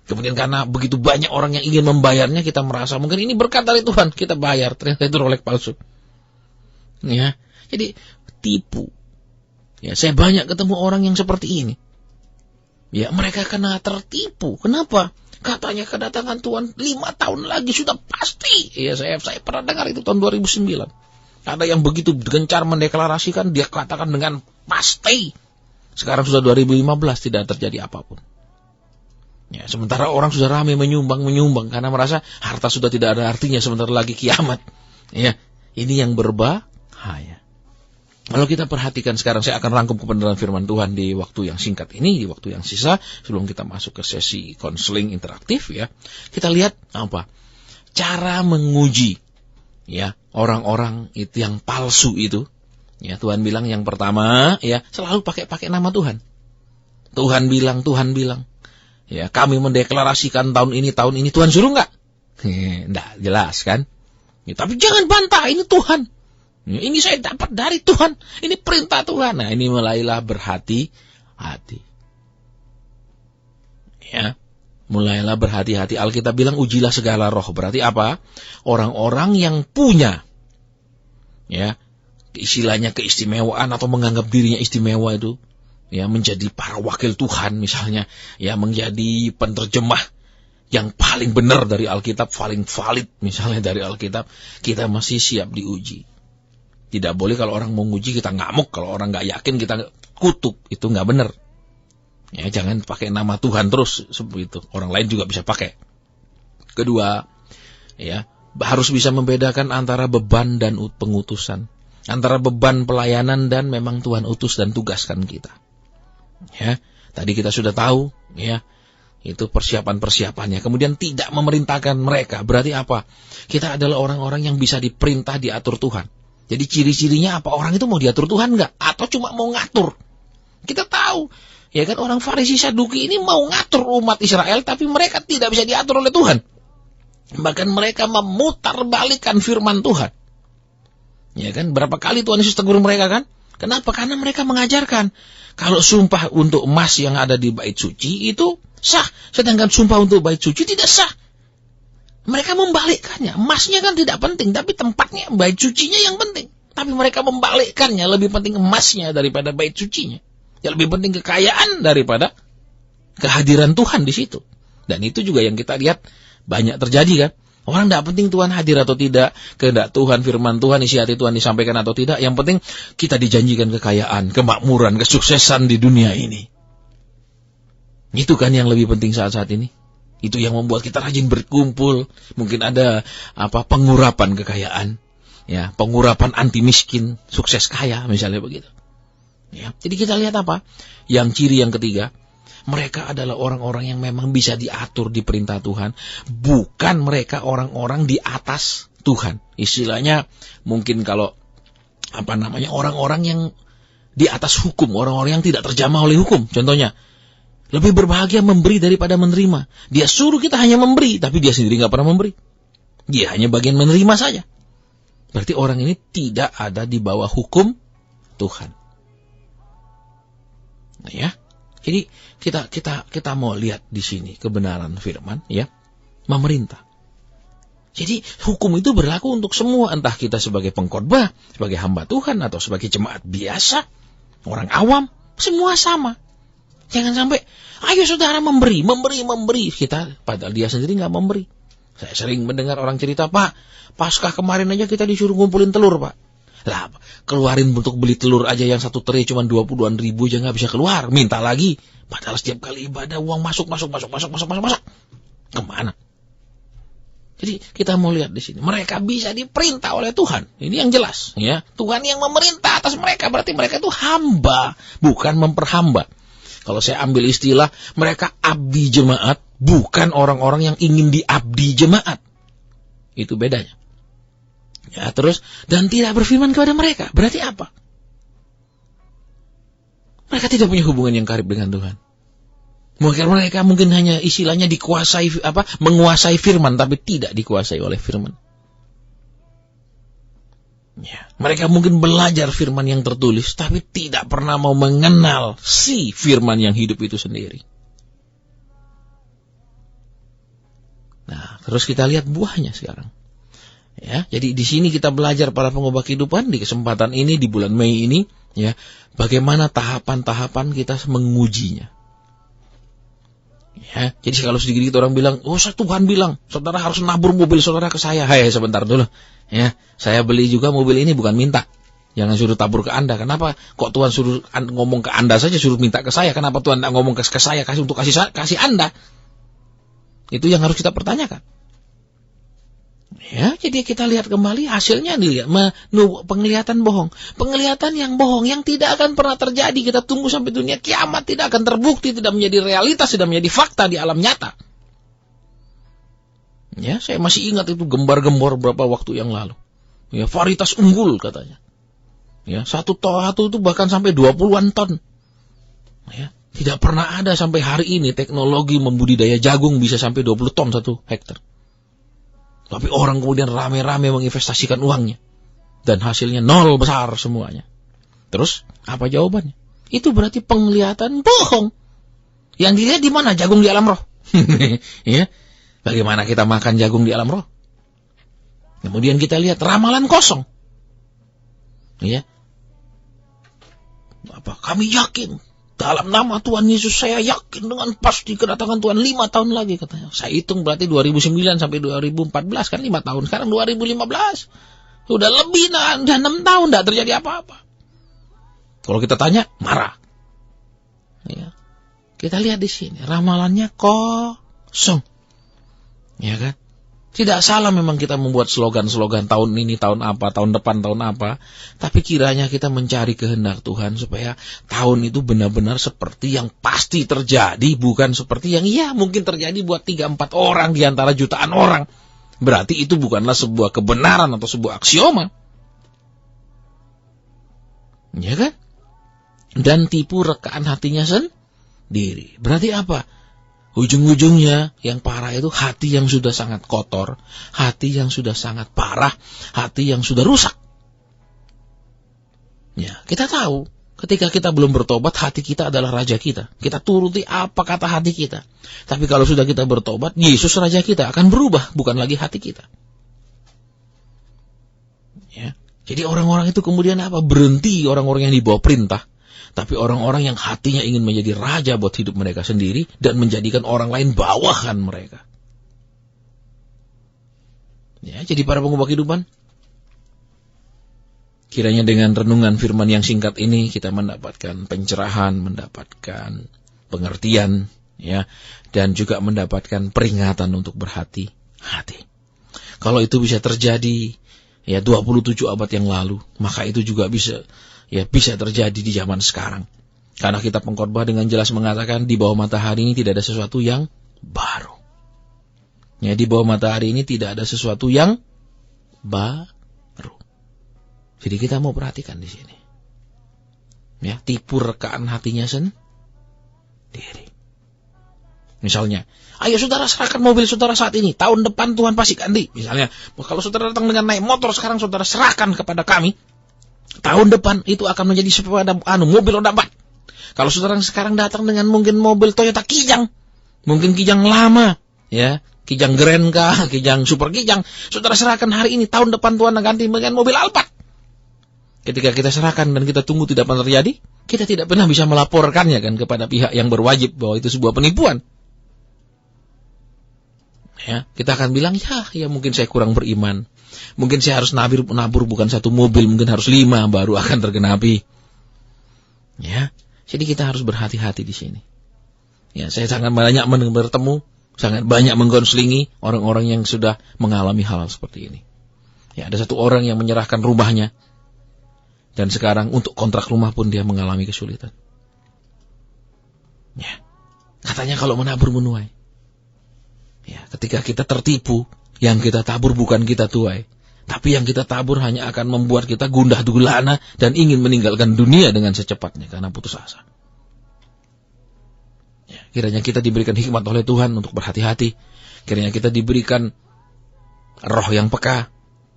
Kemudian karena begitu banyak orang yang ingin membayarnya, kita merasa mungkin ini berkat dari Tuhan. Kita bayar. Ternyata itu Rolex palsu. Ya. Jadi tipu. Ya, saya banyak ketemu orang yang seperti ini. Ya, mereka kena tertipu. Kenapa? Katanya kedatangan Tuhan 5 tahun lagi sudah pasti. Ya, saya pernah dengar itu tahun 2009. Ada yang begitu gencar mendeklarasikan, dia katakan dengan pasti. Sekarang sudah 2015, tidak terjadi apapun. Ya, sementara orang sudah ramai menyumbang karena merasa harta sudah tidak ada artinya, sebentar lagi kiamat. Ya, ini yang berbahaya. Kalau kita perhatikan sekarang, saya akan rangkum kebenaran firman Tuhan di waktu yang singkat ini, di waktu yang sisa, sebelum kita masuk ke sesi konseling interaktif ya. Kita lihat apa? Cara menguji ya orang-orang itu yang palsu itu. Ya, Tuhan bilang yang pertama ya, selalu pakai nama Tuhan. Tuhan bilang. Ya, kami mendeklarasikan tahun ini, Tuhan suruh enggak? Enggak, jelas kan? Ya, tapi jangan bantah, ini Tuhan. Ini saya dapat dari Tuhan. Ini perintah Tuhan. Nah, ini mulailah berhati-hati. Ya, mulailah berhati-hati. Alkitab bilang ujilah segala roh. Berarti apa? Orang-orang yang punya, ya, istilahnya keistimewaan atau menganggap dirinya istimewa itu, ya, menjadi para wakil Tuhan misalnya, ya, menjadi penerjemah yang paling benar dari Alkitab, paling valid misalnya dari Alkitab, kita masih siap diuji. Tidak boleh kalau orang mau nguji kita ngamuk, kalau orang nggak yakin kita kutuk, itu nggak benar. Ya, jangan pakai nama Tuhan terus seperti itu. Orang lain juga bisa pakai. Kedua, ya, harus bisa membedakan antara beban dan pengutusan, antara beban pelayanan dan memang Tuhan utus dan tugaskan kita. Ya, tadi kita sudah tahu, ya, itu persiapan-persiapannya. Kemudian tidak memerintahkan mereka. Berarti apa? Kita adalah orang-orang yang bisa diperintah, diatur Tuhan. Jadi ciri-cirinya apa? Orang itu mau diatur Tuhan enggak? Atau cuma mau ngatur? Kita tahu, ya kan, orang Farisi Saduki ini mau ngatur umat Israel, tapi mereka tidak bisa diatur oleh Tuhan. Bahkan mereka memutarbalikkan firman Tuhan. Ya kan, berapa kali Tuhan Yesus tegur mereka kan? Kenapa? Karena mereka mengajarkan kalau sumpah untuk emas yang ada di bait suci itu sah, sedangkan sumpah untuk bait suci tidak sah. Mereka membalikkannya. Emasnya kan tidak penting, tapi tempatnya, bait sucinya yang penting. Tapi mereka membalikkannya, lebih penting emasnya daripada bait sucinya. Yang lebih penting kekayaan daripada kehadiran Tuhan di situ. Dan itu juga yang kita lihat banyak terjadi kan. Orang tidak penting Tuhan hadir atau tidak, kehendak Tuhan, firman Tuhan, isi hati Tuhan disampaikan atau tidak. Yang penting kita dijanjikan kekayaan, kemakmuran, kesuksesan di dunia ini. Itu kan yang lebih penting saat-saat ini. Itu yang membuat kita rajin berkumpul. Mungkin ada pengurapan kekayaan, ya, pengurapan anti miskin, sukses kaya misalnya begitu. Ya, jadi kita lihat apa? Yang ciri yang ketiga, mereka adalah orang-orang yang memang bisa diatur di perintah Tuhan, bukan mereka orang-orang di atas Tuhan. Istilahnya mungkin kalau orang-orang yang di atas hukum, orang-orang yang tidak terjamah oleh hukum. Contohnya, lebih berbahagia memberi daripada menerima. Dia suruh kita hanya memberi, tapi dia sendiri nggak pernah memberi. Dia hanya bagian menerima saja. Berarti orang ini tidak ada di bawah hukum Tuhan. Nah, ya. Jadi kita mau lihat di sini kebenaran firman, ya. Memerintah. Jadi hukum itu berlaku untuk semua, entah kita sebagai pengkhotbah, sebagai hamba Tuhan, atau sebagai jemaat biasa, orang awam, semua sama. Jangan sampai, ayo saudara memberi kita, padahal dia sendiri nggak memberi. Saya sering mendengar orang cerita, Pak, Paskah kemarin aja kita disuruh ngumpulin telur, Pak. Lah, keluarin untuk beli telur aja yang 1 tray cuma 20-an ribu aja nggak bisa keluar, minta lagi. Padahal setiap kali ibadah uang masuk. Kemana? Jadi kita mau lihat di sini, mereka bisa diperintah oleh Tuhan. Ini yang jelas, ya. Tuhan yang memerintah atas mereka, berarti mereka itu hamba, bukan memperhamba. Kalau saya ambil istilah, mereka abdi jemaat, bukan orang-orang yang ingin diabdi jemaat. Itu bedanya. Ya, terus, dan tidak berfirman kepada mereka. Berarti apa? Mereka tidak punya hubungan yang karib dengan Tuhan. Mungkin mereka hanya istilahnya menguasai firman, tapi tidak dikuasai oleh firman. Ya, mereka mungkin belajar firman yang tertulis, tapi tidak pernah mau mengenal si firman yang hidup itu sendiri. Nah, terus kita lihat buahnya sekarang. Ya, jadi di sini kita belajar para pengubah kehidupan di kesempatan ini, di bulan Mei ini, ya, bagaimana tahapan-tahapan kita mengujinya. Ya, jadi kalau sedikit orang bilang, oh Tuhan bilang, saudara harus nabur mobil saudara ke saya. Hai, sebentar dulu. Ya, saya beli juga mobil ini bukan minta. Jangan suruh tabur ke Anda. Kenapa? Kok Tuhan suruh ngomong ke Anda saja, suruh minta ke saya? Kenapa Tuhan tidak ngomong ke saya, kasih untuk kasih Anda? Itu yang harus kita pertanyakan. Ya, jadi kita lihat kembali hasilnya dilihat penglihatan bohong. Penglihatan yang bohong yang tidak akan pernah terjadi. Kita tunggu sampai dunia kiamat, tidak akan terbukti, tidak menjadi realitas, tidak menjadi fakta di alam nyata. Ya, saya masih ingat itu gembar-gembor beberapa waktu yang lalu. Ya, varietas unggul katanya. Ya, satu itu bahkan sampai 20-an ton. Ya, tidak pernah ada sampai hari ini teknologi membudidaya jagung bisa sampai 20 ton 1 hektar. Tapi orang kemudian rame-rame menginvestasikan uangnya. Dan hasilnya nol besar semuanya. Terus, apa jawabannya? Itu berarti penglihatan bohong. Yang dilihat di mana? Jagung di alam roh. Ya. Bagaimana kita makan jagung di alam roh? Kemudian kita lihat ramalan kosong. Ya. Kami yakin. Dalam nama Tuhan Yesus saya yakin dengan pasti kedatangan Tuhan 5 tahun lagi katanya. Saya hitung berarti 2009 sampai 2014 kan 5 tahun. Sekarang 2015. Sudah lebih dan 6 tahun tidak terjadi apa-apa. Kalau kita tanya, marah. Ya. Kita lihat di sini ramalannya kosong. Ya kan? Tidak salah memang kita membuat slogan-slogan tahun ini, tahun apa, tahun depan, tahun apa. Tapi kiranya kita mencari kehendak Tuhan supaya tahun itu benar-benar seperti yang pasti terjadi. Bukan seperti yang mungkin terjadi buat 3-4 orang di antara jutaan orang. Berarti itu bukanlah sebuah kebenaran atau sebuah aksioma. Ya kan? Dan tipu rekaan hatinya sendiri. Berarti apa? Ujung-ujungnya yang parah itu hati yang sudah sangat kotor, hati yang sudah sangat parah, hati yang sudah rusak. Ya, kita tahu ketika kita belum bertobat, hati kita adalah raja kita. Kita turuti apa kata hati kita. Tapi kalau sudah kita bertobat, Yesus raja kita akan berubah, bukan lagi hati kita. Ya. Jadi orang-orang itu kemudian apa? Berhenti orang-orang yang dibawa perintah. Tapi orang-orang yang hatinya ingin menjadi raja buat hidup mereka sendiri dan menjadikan orang lain bawahan mereka. Ya, jadi para pengubah kehidupan, kiranya dengan renungan firman yang singkat ini kita mendapatkan pencerahan, mendapatkan pengertian, ya, dan juga mendapatkan peringatan untuk berhati-hati. Kalau itu bisa terjadi ya 27 abad yang lalu, maka itu juga bisa terjadi di zaman sekarang. Karena kitab Pengkhotbah dengan jelas mengatakan di bawah matahari ini tidak ada sesuatu yang baru. Ya, di bawah matahari ini tidak ada sesuatu yang baru. Jadi kita mau perhatikan di sini. Ya, tipu rekaan hatinya sendiri. Misalnya, ayo saudara serahkan mobil saudara saat ini. Tahun depan Tuhan pasti ganti. Misalnya, kalau saudara datang dengan naik motor, sekarang saudara serahkan kepada kami. Tahun depan itu akan menjadi sepeda mobil roda 4. Kalau saudara sekarang datang dengan mungkin mobil Toyota Kijang, mungkin Kijang lama, ya, Kijang Grand kah, Kijang Super Kijang, saudara serahkan hari ini, tahun depan Tuhan akan ganti dengan mobil Alphard. Ketika kita serahkan dan kita tunggu tidak pernah terjadi, kita tidak pernah bisa melaporkannya kan kepada pihak yang berwajib bahwa itu sebuah penipuan. Ya, kita akan bilang ya mungkin saya kurang beriman. Mungkin saya harus nabur bukan 1 mobil, mungkin harus 5 baru akan tergenapi. Ya, jadi kita harus berhati-hati di sini. Ya, saya sangat banyak bertemu, sangat banyak mengkonselingi orang-orang yang sudah mengalami hal seperti ini. Ya, ada satu orang yang menyerahkan rumahnya, dan sekarang untuk kontrak rumah pun dia mengalami kesulitan. Ya, katanya kalau menabur menuai. Ya, ketika kita tertipu, yang kita tabur bukan kita tuai, tapi yang kita tabur hanya akan membuat kita gundah gulana dan ingin meninggalkan dunia dengan secepatnya karena putus asa. Ya, kiranya kita diberikan hikmat oleh Tuhan untuk berhati-hati. Kiranya kita diberikan roh yang peka,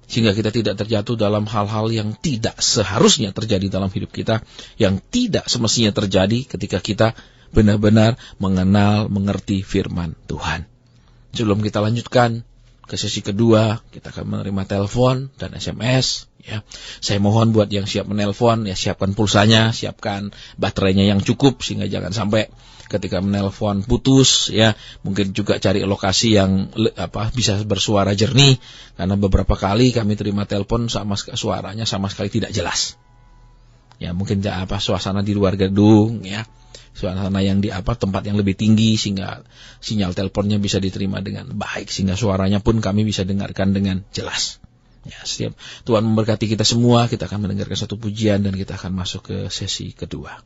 Sehingga kita tidak terjatuh dalam hal-hal yang tidak seharusnya terjadi dalam hidup kita, yang tidak semestinya terjadi ketika kita benar-benar mengenal, mengerti firman Tuhan. Sebelum kita lanjutkan ke sesi kedua, kita akan menerima telepon dan SMS. Ya, saya mohon buat yang siap menelpon, ya siapkan pulsanya, siapkan baterainya yang cukup sehingga jangan sampai ketika menelpon putus. Ya, mungkin juga cari lokasi yang bisa bersuara jernih, karena beberapa kali kami terima telepon suaranya sama sekali tidak jelas. Ya, mungkin suasana di luar gedung, ya. Suasana yang di tempat yang lebih tinggi sehingga sinyal teleponnya bisa diterima dengan baik, sehingga suaranya pun kami bisa dengarkan dengan jelas. Ya, setiap Tuhan memberkati kita semua. Kita akan mendengarkan satu pujian dan kita akan masuk ke sesi kedua.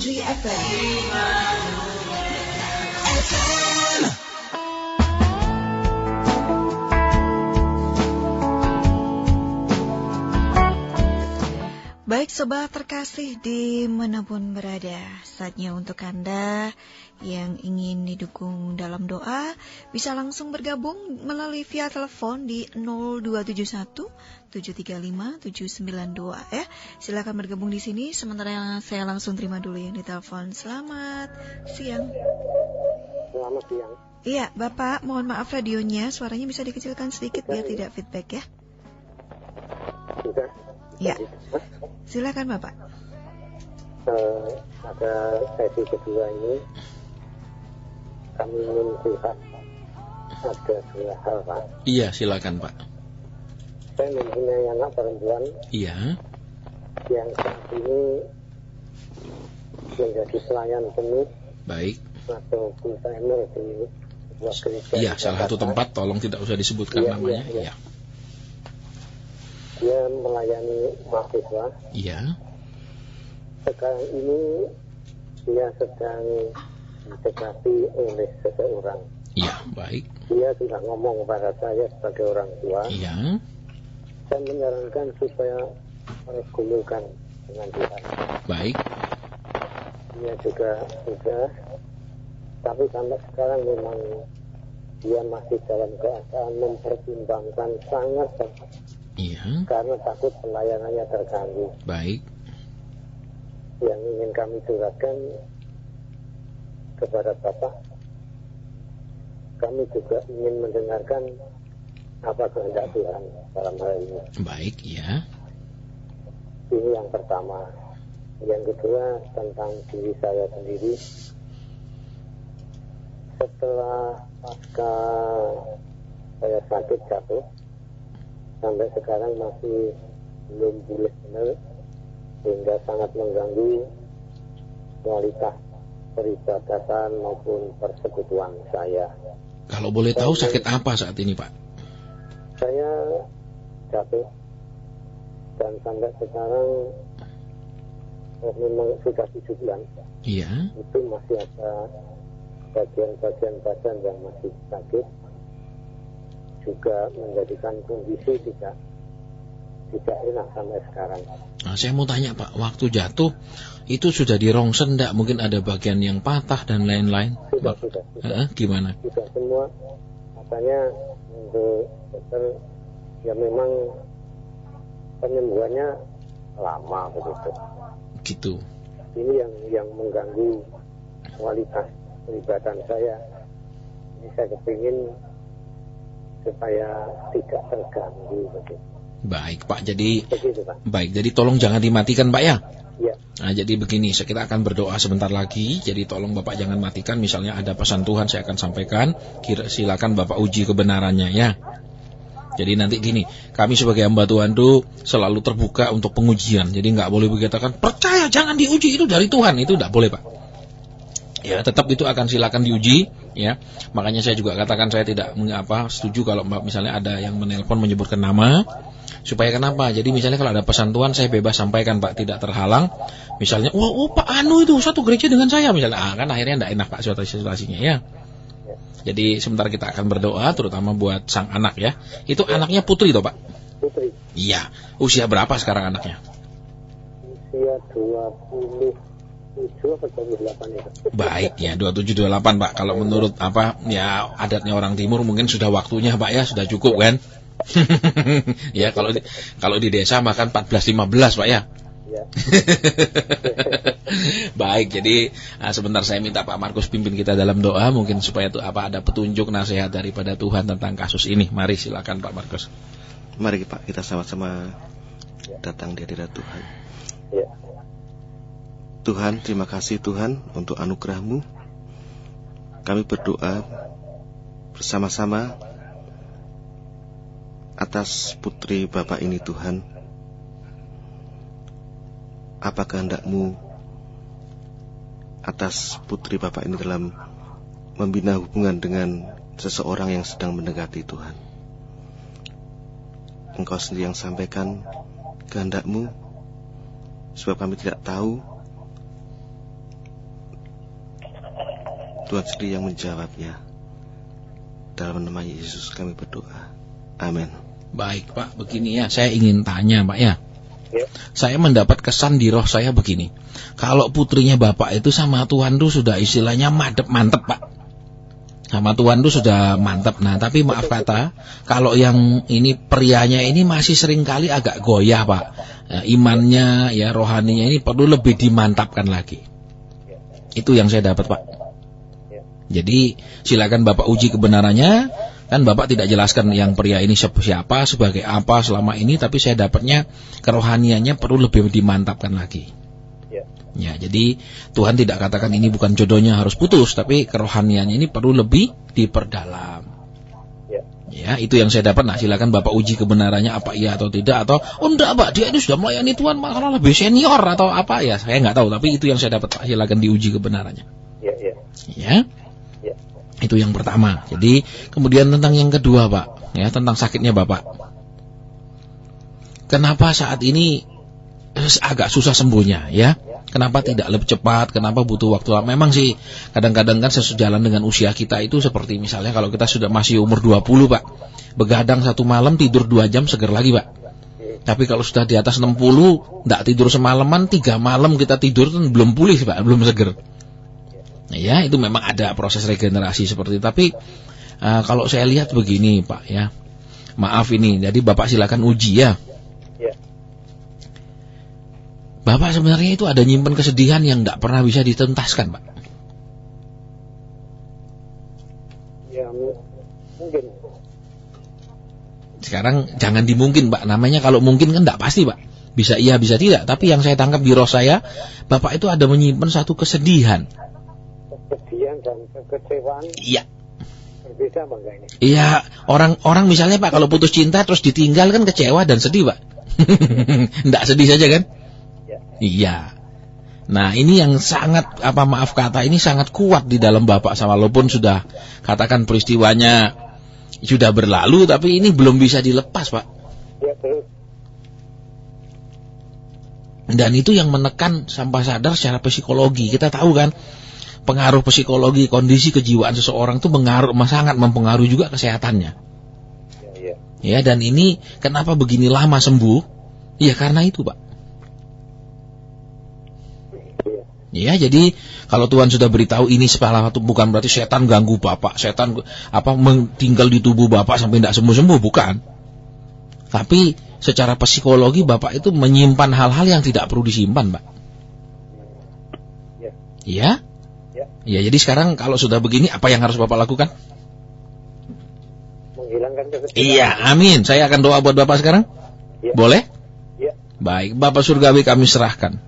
Country FM. Baik sobat terkasih dimanapun berada, saatnya untuk Anda yang ingin didukung dalam doa bisa langsung bergabung melalui via telepon di 0271 735 792 ya. Silakan bergabung di sini sementara saya langsung terima dulu yang ditelepon. Selamat siang. Selamat siang. Iya, Bapak, mohon maaf radionya, suaranya bisa dikecilkan sedikit biar tidak feedback ya. Sudah. Ya. Silakan Bapak. Pada sesi kedua ini kami ingin lihat ada dua hal, Pak. Iya, silakan Pak. Saya mempunyai anak perempuan Iya. yang saat ini menjadi pelayan penuh Baik. atau full timer di sebuah gereja. Iya, di salah satu Jakarta. tempat, tolong tidak usah disebutkan Iya, namanya. iya. Iya. Dia melayani mahasiswa. Iya. Sekarang ini dia sedang didekati oleh seseorang. Iya, baik. Dia sudah ngomong kepada saya sebagai orang tua. Iya. Saya menyarankan supaya gumulkan dengan Tuhan. Baik. Dia juga sudah, tapi sampai sekarang memang dia masih dalam keadaan mempertimbangkan sangat Iya. karena takut pelayanannya terganggu. Baik. Yang ingin kami curhatkan kepada Bapak, kami juga ingin mendengarkan apa kehendak Tuhan dalam hal ini. Baik, iya. Ini yang pertama. Yang kedua tentang diri saya sendiri. Setelah pasca saya sakit jatuh, sampai sekarang masih belum pulih benar, sehingga sangat mengganggu kualitas peribadatan maupun persekutuan saya. Kalau boleh tahu sakit apa saat ini, Pak? Saya jatuh dan sampai sekarang memang sudah 7 bulan. Iya. Itu masih ada bagian-bagian badan yang masih sakit, juga menjadikan kondisi tidak enak sampai sekarang. Nah, saya mau tanya Pak, waktu jatuh itu sudah dirongsen enggak? Mungkin ada bagian yang patah dan lain-lain? Sudah. Gimana? Sudah semua. Makanya untuk dokter ya memang penyembuhannya lama begitu. Gitu. Ini yang mengganggu kualitas peribadatan saya. Ini saya kepingin supaya tidak terganggu begitu. Baik Pak, jadi Begitu, Pak. baik, jadi tolong jangan dimatikan Pak ya. Ya. Nah, jadi begini, kita akan berdoa sebentar lagi. Jadi tolong Bapak jangan matikan. Misalnya ada pesan Tuhan saya akan sampaikan. Silakan Bapak uji kebenarannya ya. Jadi nanti gini, kami sebagai hamba Tuhan itu selalu terbuka untuk pengujian. Jadi nggak boleh dikatakan percaya jangan diuji, itu dari Tuhan, itu nggak boleh Pak. Ya, tetap itu akan silakan diuji ya. Makanya saya juga katakan saya tidak setuju kalau misalnya ada yang menelpon menyebutkan nama. Supaya kenapa? Jadi misalnya kalau ada pesan Tuhan saya bebas sampaikan Pak, tidak terhalang. Misalnya, Pak Anu itu satu gereja dengan saya misalnya, kan akhirnya tidak enak Pak situasinya ya. Jadi sebentar kita akan berdoa terutama buat sang anak ya. Itu anaknya putri toh Pak? Putri. Iya. Usia berapa sekarang anaknya? Usia 27 atau 28 itu. Baik ya, 27 28 Pak. Kalau menurut ya adatnya orang timur mungkin sudah waktunya Pak ya, sudah cukup kan? Ya kalau di desa makan 14-15 Pak ya. Ya. Baik, jadi sebentar saya minta Pak Markus pimpin kita dalam doa mungkin supaya ada petunjuk nasihat daripada Tuhan tentang kasus ini. Mari silakan Pak Markus. Mari Pak, kita sama-sama datang di hadirat Tuhan. Ya. Tuhan, terima kasih Tuhan untuk anugerah-Mu. Kami berdoa bersama-sama atas putri Bapak ini Tuhan. Apa kehendak-Mu atas putri Bapak ini dalam membina hubungan dengan seseorang yang sedang mendekati Tuhan? Engkau sendiri yang sampaikan kehendak-Mu, sebab kami tidak tahu Tuhan sendiri yang menjawabnya. Dalam nama Yesus kami berdoa. Amin. Baik Pak, begini ya, saya ingin tanya Pak ya. Ya. Saya mendapat kesan di roh saya begini. Kalau putrinya Bapak itu sama Tuhan tuh sudah istilahnya mantep Pak. Sama Tuhan tuh sudah mantep. Nah tapi maaf kata, kalau yang ini prianya ini masih seringkali agak goyah Pak. Ya, imannya ya, rohaninya ini perlu lebih dimantapkan lagi. Itu yang saya dapat Pak. Jadi silakan Bapak uji kebenarannya. Kan Bapak tidak jelaskan yang pria ini siapa, sebagai apa selama ini, tapi saya dapatnya kerohaniannya perlu lebih dimantapkan lagi. Ya, jadi Tuhan tidak katakan ini bukan jodohnya harus putus, tapi kerohaniannya ini perlu lebih diperdalam. Ya, itu yang saya dapat. Nah, silakan Bapak uji kebenarannya apa iya atau tidak, atau enggak Pak, dia ini sudah melayani Tuhan malah lebih senior atau apa ya, saya nggak tahu, tapi itu yang saya dapat Pak. Silakan diuji kebenarannya. Ya. Itu yang pertama. Jadi kemudian tentang yang kedua Pak, ya, tentang sakitnya Bapak. Kenapa saat ini agak susah sembuhnya ya? Kenapa tidak lebih cepat? Kenapa butuh waktu lama? Memang sih kadang-kadang kan sejalan dengan usia kita itu, seperti misalnya kalau kita sudah masih umur 20 Pak, begadang 1 malam tidur 2 jam seger lagi Pak. Tapi kalau sudah di atas 60, tidak tidur semalaman, 3 malam kita tidur belum pulih Pak, belum seger. Ya, itu memang ada proses regenerasi seperti itu. Tapi kalau saya lihat begini Pak ya, maaf ini, jadi Bapak silakan uji ya. Bapak sebenarnya itu ada nyimpen kesedihan yang tidak pernah bisa ditentaskan Pak. Ya, mungkin. Sekarang jangan dimungkin Pak, namanya kalau mungkin kan tidak pasti Pak. Bisa iya bisa tidak, tapi yang saya tangkap di roh saya, Bapak itu ada menyimpan satu kesedihan. Kesedihan dan kekecewaan. Iya. Berbeda Bang ini. Iya, orang misalnya Pak kalau putus cinta terus ditinggal kan kecewa dan sedih Pak. Enggak sedih saja kan? Iya. Nah, ini yang sangat maaf kata ini sangat kuat di dalam Bapak, walaupun sudah katakan peristiwanya sudah berlalu, tapi ini belum bisa dilepas Pak. Ya, terus. Dan itu yang menekan sampai sadar secara psikologi. Kita tahu kan, pengaruh psikologi, kondisi kejiwaan seseorang itu sangat mempengaruhi juga kesehatannya. Ya, dan ini kenapa begini lama sembuh? Ya karena itu Pak. Ya, jadi kalau Tuhan sudah beritahu ini salah satu, bukan berarti setan ganggu Bapak, setan tinggal di tubuh Bapak sampai tidak sembuh-sembuh, bukan. Tapi secara psikologi Bapak itu menyimpan hal-hal yang tidak perlu disimpan, Pak. Ya. Ya, jadi sekarang kalau sudah begini, apa yang harus Bapak lakukan? Menghilangkan kesedihan. Iya, amin. Saya akan doa buat Bapak sekarang. Ya. Boleh? Ya. Baik, Bapak Surgawi kami serahkan.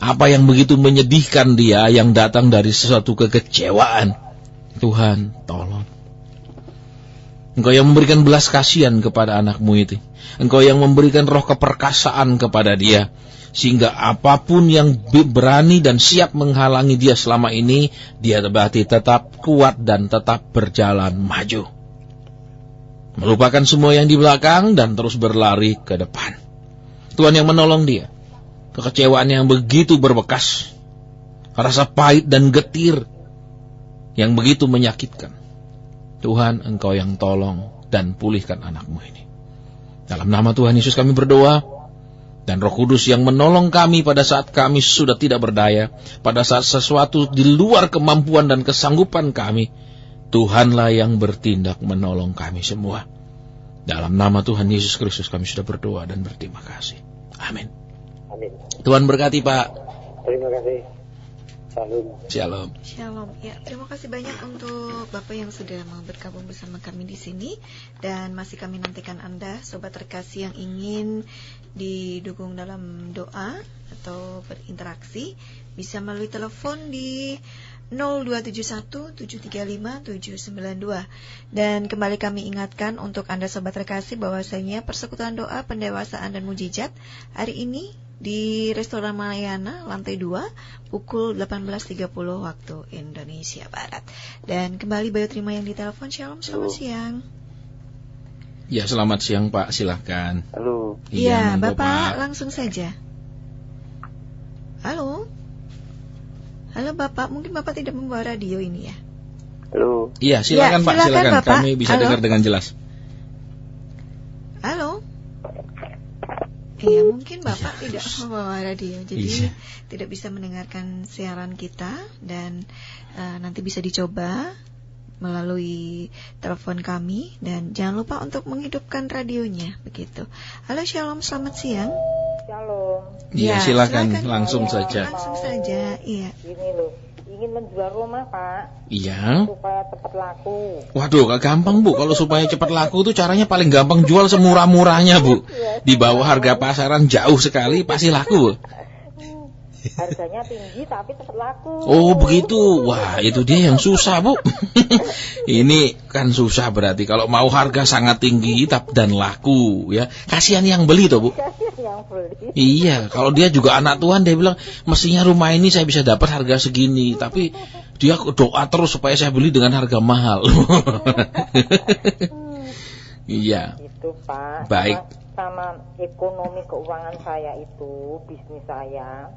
Apa yang begitu menyedihkan dia yang datang dari sesuatu kekecewaan, Tuhan tolong. Engkau yang memberikan belas kasihan kepada anakmu itu. Engkau yang memberikan roh keperkasaan kepada dia, sehingga apapun yang berani dan siap menghalangi dia selama ini, dia berarti tetap kuat dan tetap berjalan maju, melupakan semua yang di belakang dan terus berlari ke depan. Tuhan yang menolong dia. Kekecewaan yang begitu berbekas, rasa pahit dan getir yang begitu menyakitkan, Tuhan Engkau yang tolong dan pulihkan anakmu ini. Dalam nama Tuhan Yesus kami berdoa, dan Roh Kudus yang menolong kami pada saat kami sudah tidak berdaya, pada saat sesuatu di luar kemampuan dan kesanggupan kami, Tuhanlah yang bertindak menolong kami semua. Dalam nama Tuhan Yesus Kristus kami sudah berdoa dan berterima kasih. Amin. Amin. Tuhan berkati Pak. Terima kasih. Salam. Shalom. Shalom. Ya, terima kasih banyak untuk Bapak yang sudah mau bergabung bersama kami di sini, dan masih kami nantikan Anda, sobat terkasih yang ingin didukung dalam doa atau berinteraksi, bisa melalui telepon di 0271-735-792. Dan kembali kami ingatkan untuk Anda sobat terkasih bahwasanya persekutuan doa pendewasaan dan mujizat hari ini di Restoran Malayana lantai 2 pukul 18.30 waktu Indonesia Barat. Dan kembali Bayu terima yang ditelepon. Shalom, selamat siang. Ya, selamat siang Pak, silahkan. Halo. Iya, monggo, Bapak Pak. langsung saja. Halo. Halo Bapak, mungkin Bapak tidak membawa radio ini ya? Halo. Iya, silakan Ya, Pak, silakan, silakan. Bapak. Kami bisa Halo. dengar dengan jelas. Halo. Iya, mungkin Bapak tidak membawa radio, jadi Iya. tidak bisa mendengarkan siaran kita, dan nanti bisa dicoba melalui telepon kami, dan jangan lupa untuk menghidupkan radionya, begitu. Halo, Shalom, selamat siang. Shalom. Iya, Ya, silakan silakan. langsung Iya. saja. Langsung saja, iya. Ini loh, ingin menjual rumah Pak Iya. supaya cepat laku. Waduh, gak gampang Bu. Kalau supaya cepat laku tuh caranya paling gampang jual semurah-murahnya Bu. Di bawah harga pasaran jauh sekali pasti laku Bu. Harganya tinggi tapi cepat laku. Oh begitu. Wah itu dia yang susah Bu. Ini kan susah berarti. Kalau mau harga sangat tinggi dan laku ya. Kasihan yang beli tuh Bu. Kasihan yang beli. Iya, kalau dia juga anak tuan dia bilang mestinya rumah ini saya bisa dapat harga segini, tapi dia doa terus supaya saya beli dengan harga mahal. Iya. Itu Pak. Baik. Sama ekonomi keuangan saya itu, bisnis saya.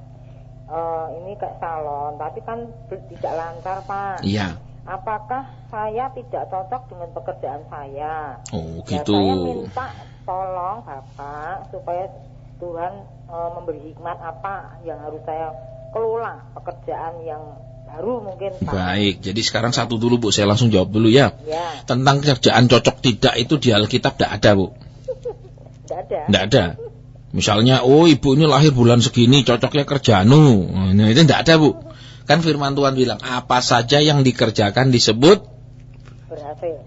Ini kayak salon, tapi kan tidak lancar Pak. Iya. Apakah saya tidak cocok dengan pekerjaan saya? Oh Ya, gitu. saya minta tolong Bapak supaya Tuhan memberi hikmat apa yang harus saya kelola, pekerjaan yang baru mungkin Pak. Baik, jadi sekarang satu dulu Bu, saya langsung jawab dulu ya. Ya, Tentang kerjaan cocok tidak itu di Alkitab tidak ada Bu. tidak ada. Tidak ada. Misalnya, oh ibu ini lahir bulan segini, cocoknya kerjaanu. Nah, itu tidak ada Bu. Kan firman Tuhan bilang, apa saja yang dikerjakan disebut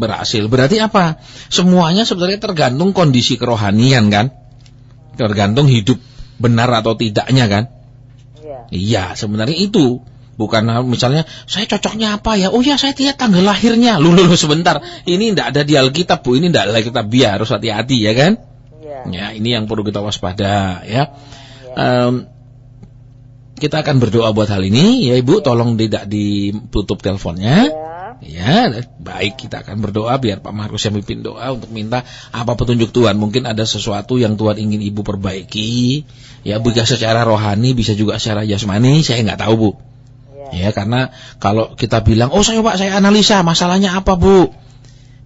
berhasil. Berarti apa? Semuanya sebenarnya tergantung kondisi kerohanian kan? Tergantung hidup benar atau tidaknya kan? Iya. Iya, sebenarnya itu. Bukan misalnya, saya cocoknya apa ya? Oh ya, saya lihat tanggal lahirnya. Lu sebentar. Ini tidak ada di Alkitab Bu. Ini tidak ada Alkitab. Biar harus hati-hati ya kan? Iya. Ya, ini yang perlu kita waspada ya. Kita akan berdoa buat hal ini ya Ibu, tolong tidak ditutup teleponnya. Ya. Ya, baik, kita akan berdoa biar Pak Markus yang mimpin doa untuk minta apa petunjuk Tuhan. Mungkin ada sesuatu yang Tuhan ingin Ibu perbaiki. Ya, bisa secara rohani, bisa juga secara jasmani, saya nggak tahu Bu. Ya, karena kalau kita bilang, oh saya Pak, saya analisa masalahnya apa Bu.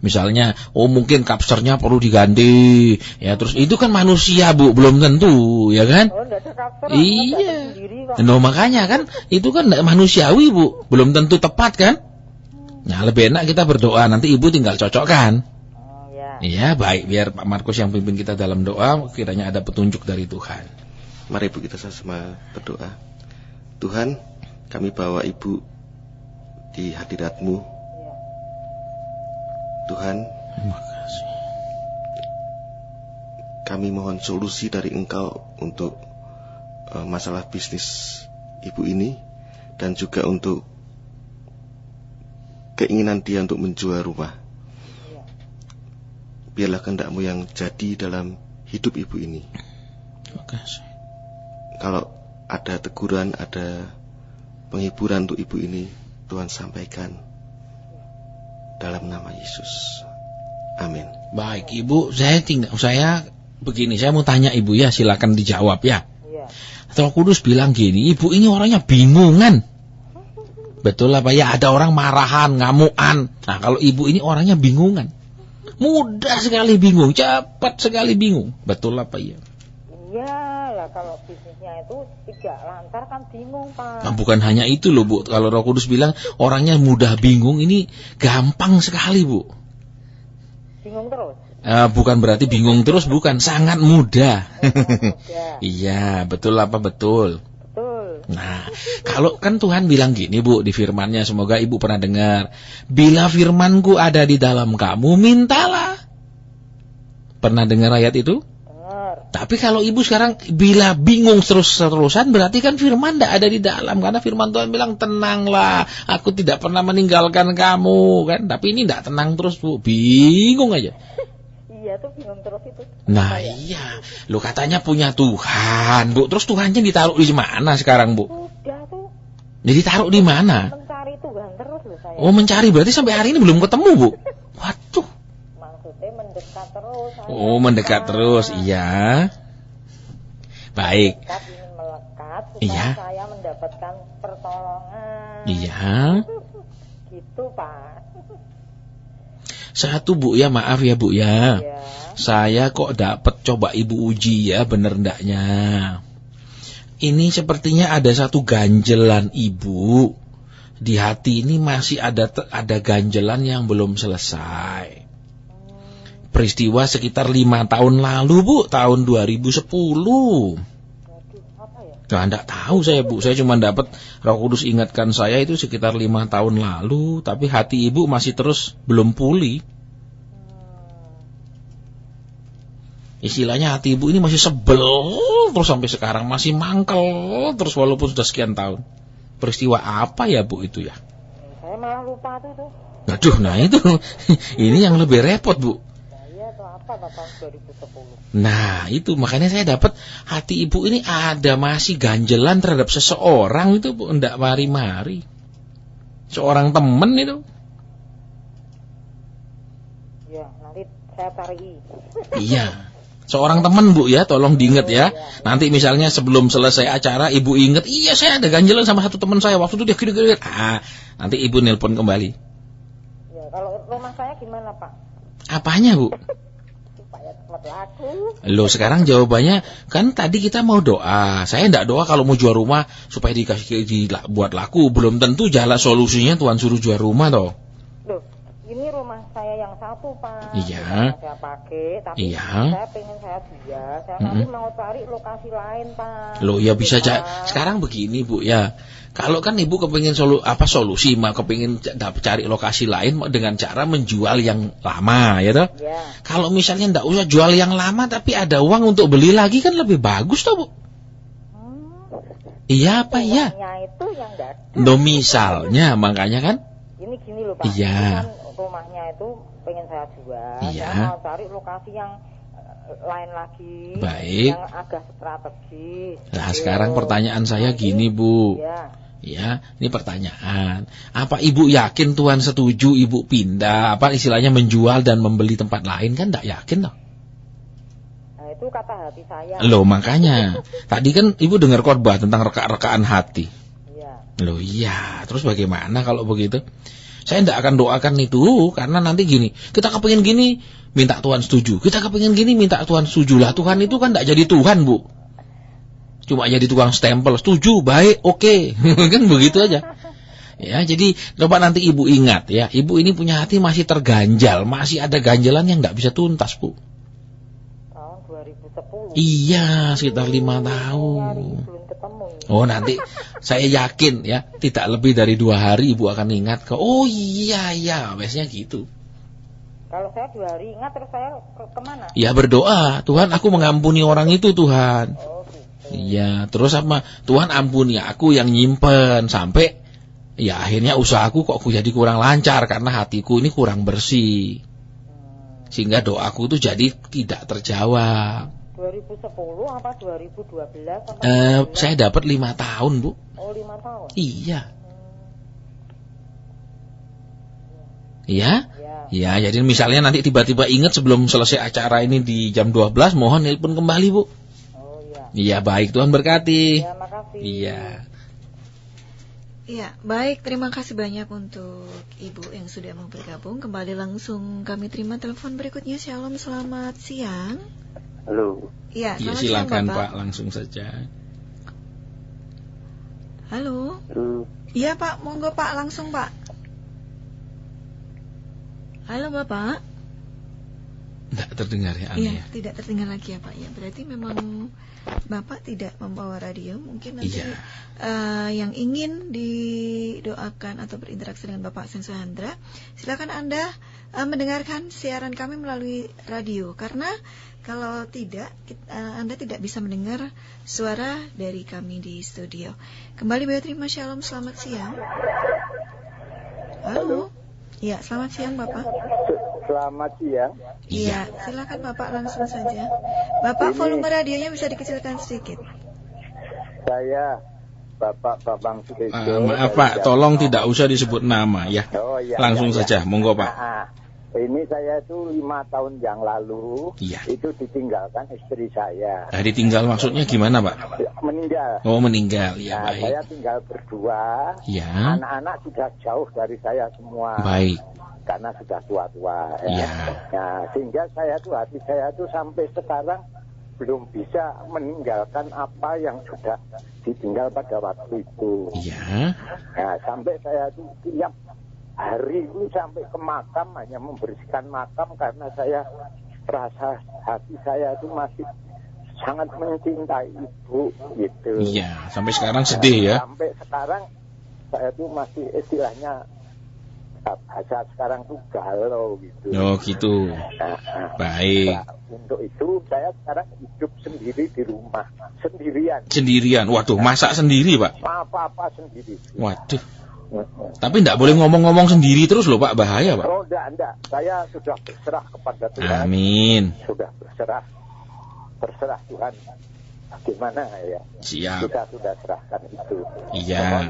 Misalnya, oh mungkin kapsernya perlu diganti. Ya, terus itu kan manusia Bu, belum tentu, ya kan? Oh, enggak ada kapser. Iya. Sendiri kok. No, makanya kan itu kan tidak manusiawi Bu, belum tentu tepat kan? Nah, lebih enak kita berdoa, nanti Ibu tinggal cocokkan. Oh, ya. Iya, baik, biar Pak Markus yang pimpin kita dalam doa, kiranya ada petunjuk dari Tuhan. Mari Ibu kita sama berdoa. Tuhan, kami bawa Ibu di hadirat-Mu. Ya. Tuhan, Terima kasih. kami mohon solusi dari Engkau untuk masalah bisnis Ibu ini, dan juga untuk keinginan dia untuk menjual rumah. Ya. Biarlah kehendak-Mu yang jadi dalam hidup Ibu ini. Terima kasih. Kalau ada teguran, ada penghiburan untuk Ibu ini, Tuhan sampaikan dalam nama Yesus. Amin. Baik, Ibu, saya begini, saya mau tanya Ibu ya, silakan dijawab ya. Iya. Roh Kudus bilang gini, Ibu ini orangnya bingungan. Betul apa ya? Ada orang marahan, ngamuan. Nah, kalau Ibu ini orangnya bingungan. Mudah sekali bingung, cepat sekali bingung. Betul apa ya? Iya lah, kalau bisnisnya itu tidak lancar kan bingung Pak. Nah, bukan hanya itu loh Bu. Kalau Roh Kudus bilang orangnya mudah bingung, ini gampang sekali Bu. Bingung terus. Bukan berarti bingung terus, bukan. Sangat mudah. Mudah. Iya, betul apa betul? Betul. Nah, kalau kan Tuhan bilang gini Bu di firman-Nya, semoga Ibu pernah dengar. Bila firman-Ku ada di dalam kamu, mintalah. Pernah dengar ayat itu? Dengar. Tapi kalau Ibu sekarang bila bingung terus-terusan, berarti kan firman tidak ada di dalam. Karena firman Tuhan bilang, tenanglah, aku tidak pernah meninggalkan kamu. Kan? Tapi ini tidak tenang terus Bu, bingung aja. Iya tuh bingung terus itu. Nah iya, lu katanya punya Tuhan Bu, terus Tuhannya ditaruh di mana sekarang Bu? Udah tuh Jadi taruh di mana? mencari Tuhan terus loh saya. Oh mencari, berarti sampai hari ini belum ketemu Bu? Waduh. Maksudnya mendekat terus saya. Oh mendekat terus, iya. Baik. Mendekat, ingin melekat supaya Iya. saya mendapatkan pertolongan. Iya. Gitu Pak. Satu Bu ya, maaf ya Bu ya. Ya. Saya kok dapat, coba Ibu uji ya bener ndaknya. Ini sepertinya ada satu ganjelan Ibu. Di hati ini masih ada ganjelan yang belum selesai. Peristiwa sekitar 5 tahun lalu Bu, tahun 2010. Waduh, apa ya? Nah, enggak tahu saya Bu, saya cuma dapat Roh Kudus ingatkan saya itu sekitar 5 tahun lalu, tapi hati Ibu masih terus belum pulih. Istilahnya hati Ibu ini masih sebel terus sampai sekarang, masih mangkel terus walaupun sudah sekian tahun. Peristiwa apa ya Bu itu ya? Saya malah lupa tuh. Aduh, nah itu ini yang lebih repot Bu. Saya atau apa tahun 2010. Nah itu makanya saya dapat hati Ibu ini ada masih ganjelan terhadap seseorang itu Bu, enggak mari-mari. Seorang temen itu. Ya, nanti saya cari. Iya. Seorang teman Bu ya, tolong diingat ya. Nanti misalnya sebelum selesai acara Ibu ingat, iya saya ada ganjelan sama satu teman saya waktu itu dia gini-gini. Nanti Ibu nelpon kembali. Ya, kalau rumah saya gimana Pak? Apanya Bu? Supaya cepat laku. Loh sekarang jawabannya kan tadi kita mau doa. Saya enggak doa kalau mau jual rumah supaya dibuat laku. Belum tentu jalan solusinya Tuhan suruh jual rumah toh. Loh, ini rumah saya yang satu Pak. Iya. Saya pakai, tapi Iya. saya pengen saya jual. Saya nanti mau cari lokasi lain Pak. Loh ya bisa Pak. sekarang begini Bu ya. Kalau kan Ibu kepingin solusi, mah kepingin cari lokasi lain dengan cara menjual yang lama ya toh. Ya. Kalau misalnya enggak usah jual yang lama tapi ada uang untuk beli lagi kan lebih bagus toh Bu. Iya apa ya? Uangnya itu yang enggak ada. No misalnya makanya kan. Ini gini loh Pak. Iya. Ini kan rumahnya itu pengen saya jual. Iya. Saya mau cari lokasi yang lain lagi. Baik. Yang agak strategis. Nah sekarang pertanyaan saya gini Bu. Ya. Ya, ini pertanyaan. Apa Ibu yakin Tuhan setuju Ibu pindah, apa istilahnya menjual dan membeli tempat lain? Kan enggak yakin toh. Nah itu kata hati saya. Loh makanya, tadi kan Ibu dengar khotbah tentang reka-rekaan hati. Iya. Loh iya, terus bagaimana kalau begitu? Saya tidak akan doakan itu, karena nanti gini, kita kepingin gini, minta Tuhan setuju. Kita kepingin gini, minta Tuhan setuju. Lah Tuhan itu kan tidak jadi Tuhan Bu. Cuma jadi tukang stempel, setuju, baik, oke. Kan begitu aja. Ya, jadi coba nanti Ibu ingat ya, Ibu ini punya hati masih terganjal, masih ada ganjalan yang nggak bisa tuntas Bu. Tahun 2010. Iya, sekitar 5 tahun. Belum ketemu. Oh nanti saya yakin ya, tidak lebih dari 2 hari Ibu akan ingat ke, oh iya, biasanya gitu. Kalau saya 2 hari ingat terus saya kemana? Ya berdoa, Tuhan aku mengampuni orang itu Tuhan. Oh gitu. Iya, terus apa? Tuhan ampuni aku yang nyimpen sampai ya akhirnya usahaku kok jadi kurang lancar karena hatiku ini kurang bersih. Sehingga doaku tuh jadi tidak terjawab. 2010 apa 2012 apa? Saya dapat 5 tahun, Bu. Oh, 5 tahun. Iya. Iya? Ya. Ya, jadi misalnya nanti tiba-tiba ingat sebelum selesai acara ini di jam 12, mohon nelpon kembali, Bu. Iya baik, Tuhan berkati. Ya, makasih. Iya. Ya, baik, terima kasih banyak untuk Ibu yang sudah mau bergabung. Kembali langsung kami terima telepon berikutnya. Shalom, selamat siang. Halo. Iya, Ya, selamat silakan siang, Pak, langsung saja. Halo. Halo. Iya Pak, monggo Pak, langsung Pak. Halo Bapak. Tidak terdengar ya, Iya, ya. tidak terdengar lagi ya Pak. Ya, berarti memang Bapak tidak membawa radio. Mungkin nanti Iya. Yang ingin didoakan atau berinteraksi dengan Bapak Senso Handra, silakan Anda mendengarkan siaran kami melalui radio. Karena kalau tidak, Anda tidak bisa mendengar suara dari kami di studio. Kembali terima shalom, selamat siang. Halo. Ya, selamat siang Bapak. Selamat siang. Iya, silakan Bapak langsung saja. Bapak, volume radionya bisa dikecilkan sedikit. Saya Bapak Bambang Sutejo. Maaf Pak, tolong tidak usah disebut nama ya. Oh, iya, Langsung iya, saja, monggo Pak. Ini saya itu 5 tahun yang lalu, Iya. itu ditinggalkan istri saya. Nah, ditinggal maksudnya gimana, Pak? Meninggal. Oh, meninggal. Ya, Nah, baik. saya tinggal berdua. Ya. Anak-anak sudah jauh dari saya semua. Baik. Karena sudah tua-tua. Ya. Ya. Nah, sehingga hati saya tuh sampai sekarang belum bisa meninggalkan apa yang sudah ditinggal pada waktu itu. Ya. Nah, sampai saya tuh tiap hari itu sampai ke makam hanya membersihkan makam karena saya rasa hati saya itu masih sangat mencintai ibu gitu. Iya, sampai sekarang sedih ya. Sampai sekarang saya tuh masih istilahnya bahasa sekarang tuh galau gitu. Oh, gitu. Baik. Nah, untuk itu saya sekarang hidup sendiri di rumah, sendirian. Sendirian. Waduh, masak sendiri, Pak. Apa-apa sendiri. Waduh. Tapi enggak boleh ngomong-ngomong sendiri terus loh, Pak. Bahaya, Pak. Oh, enggak. Saya sudah berserah kepada Tuhan. Amin. Sudah berserah Tuhan. Bagaimana ya? Siap. Kita sudah serahkan itu. Iya. Mohon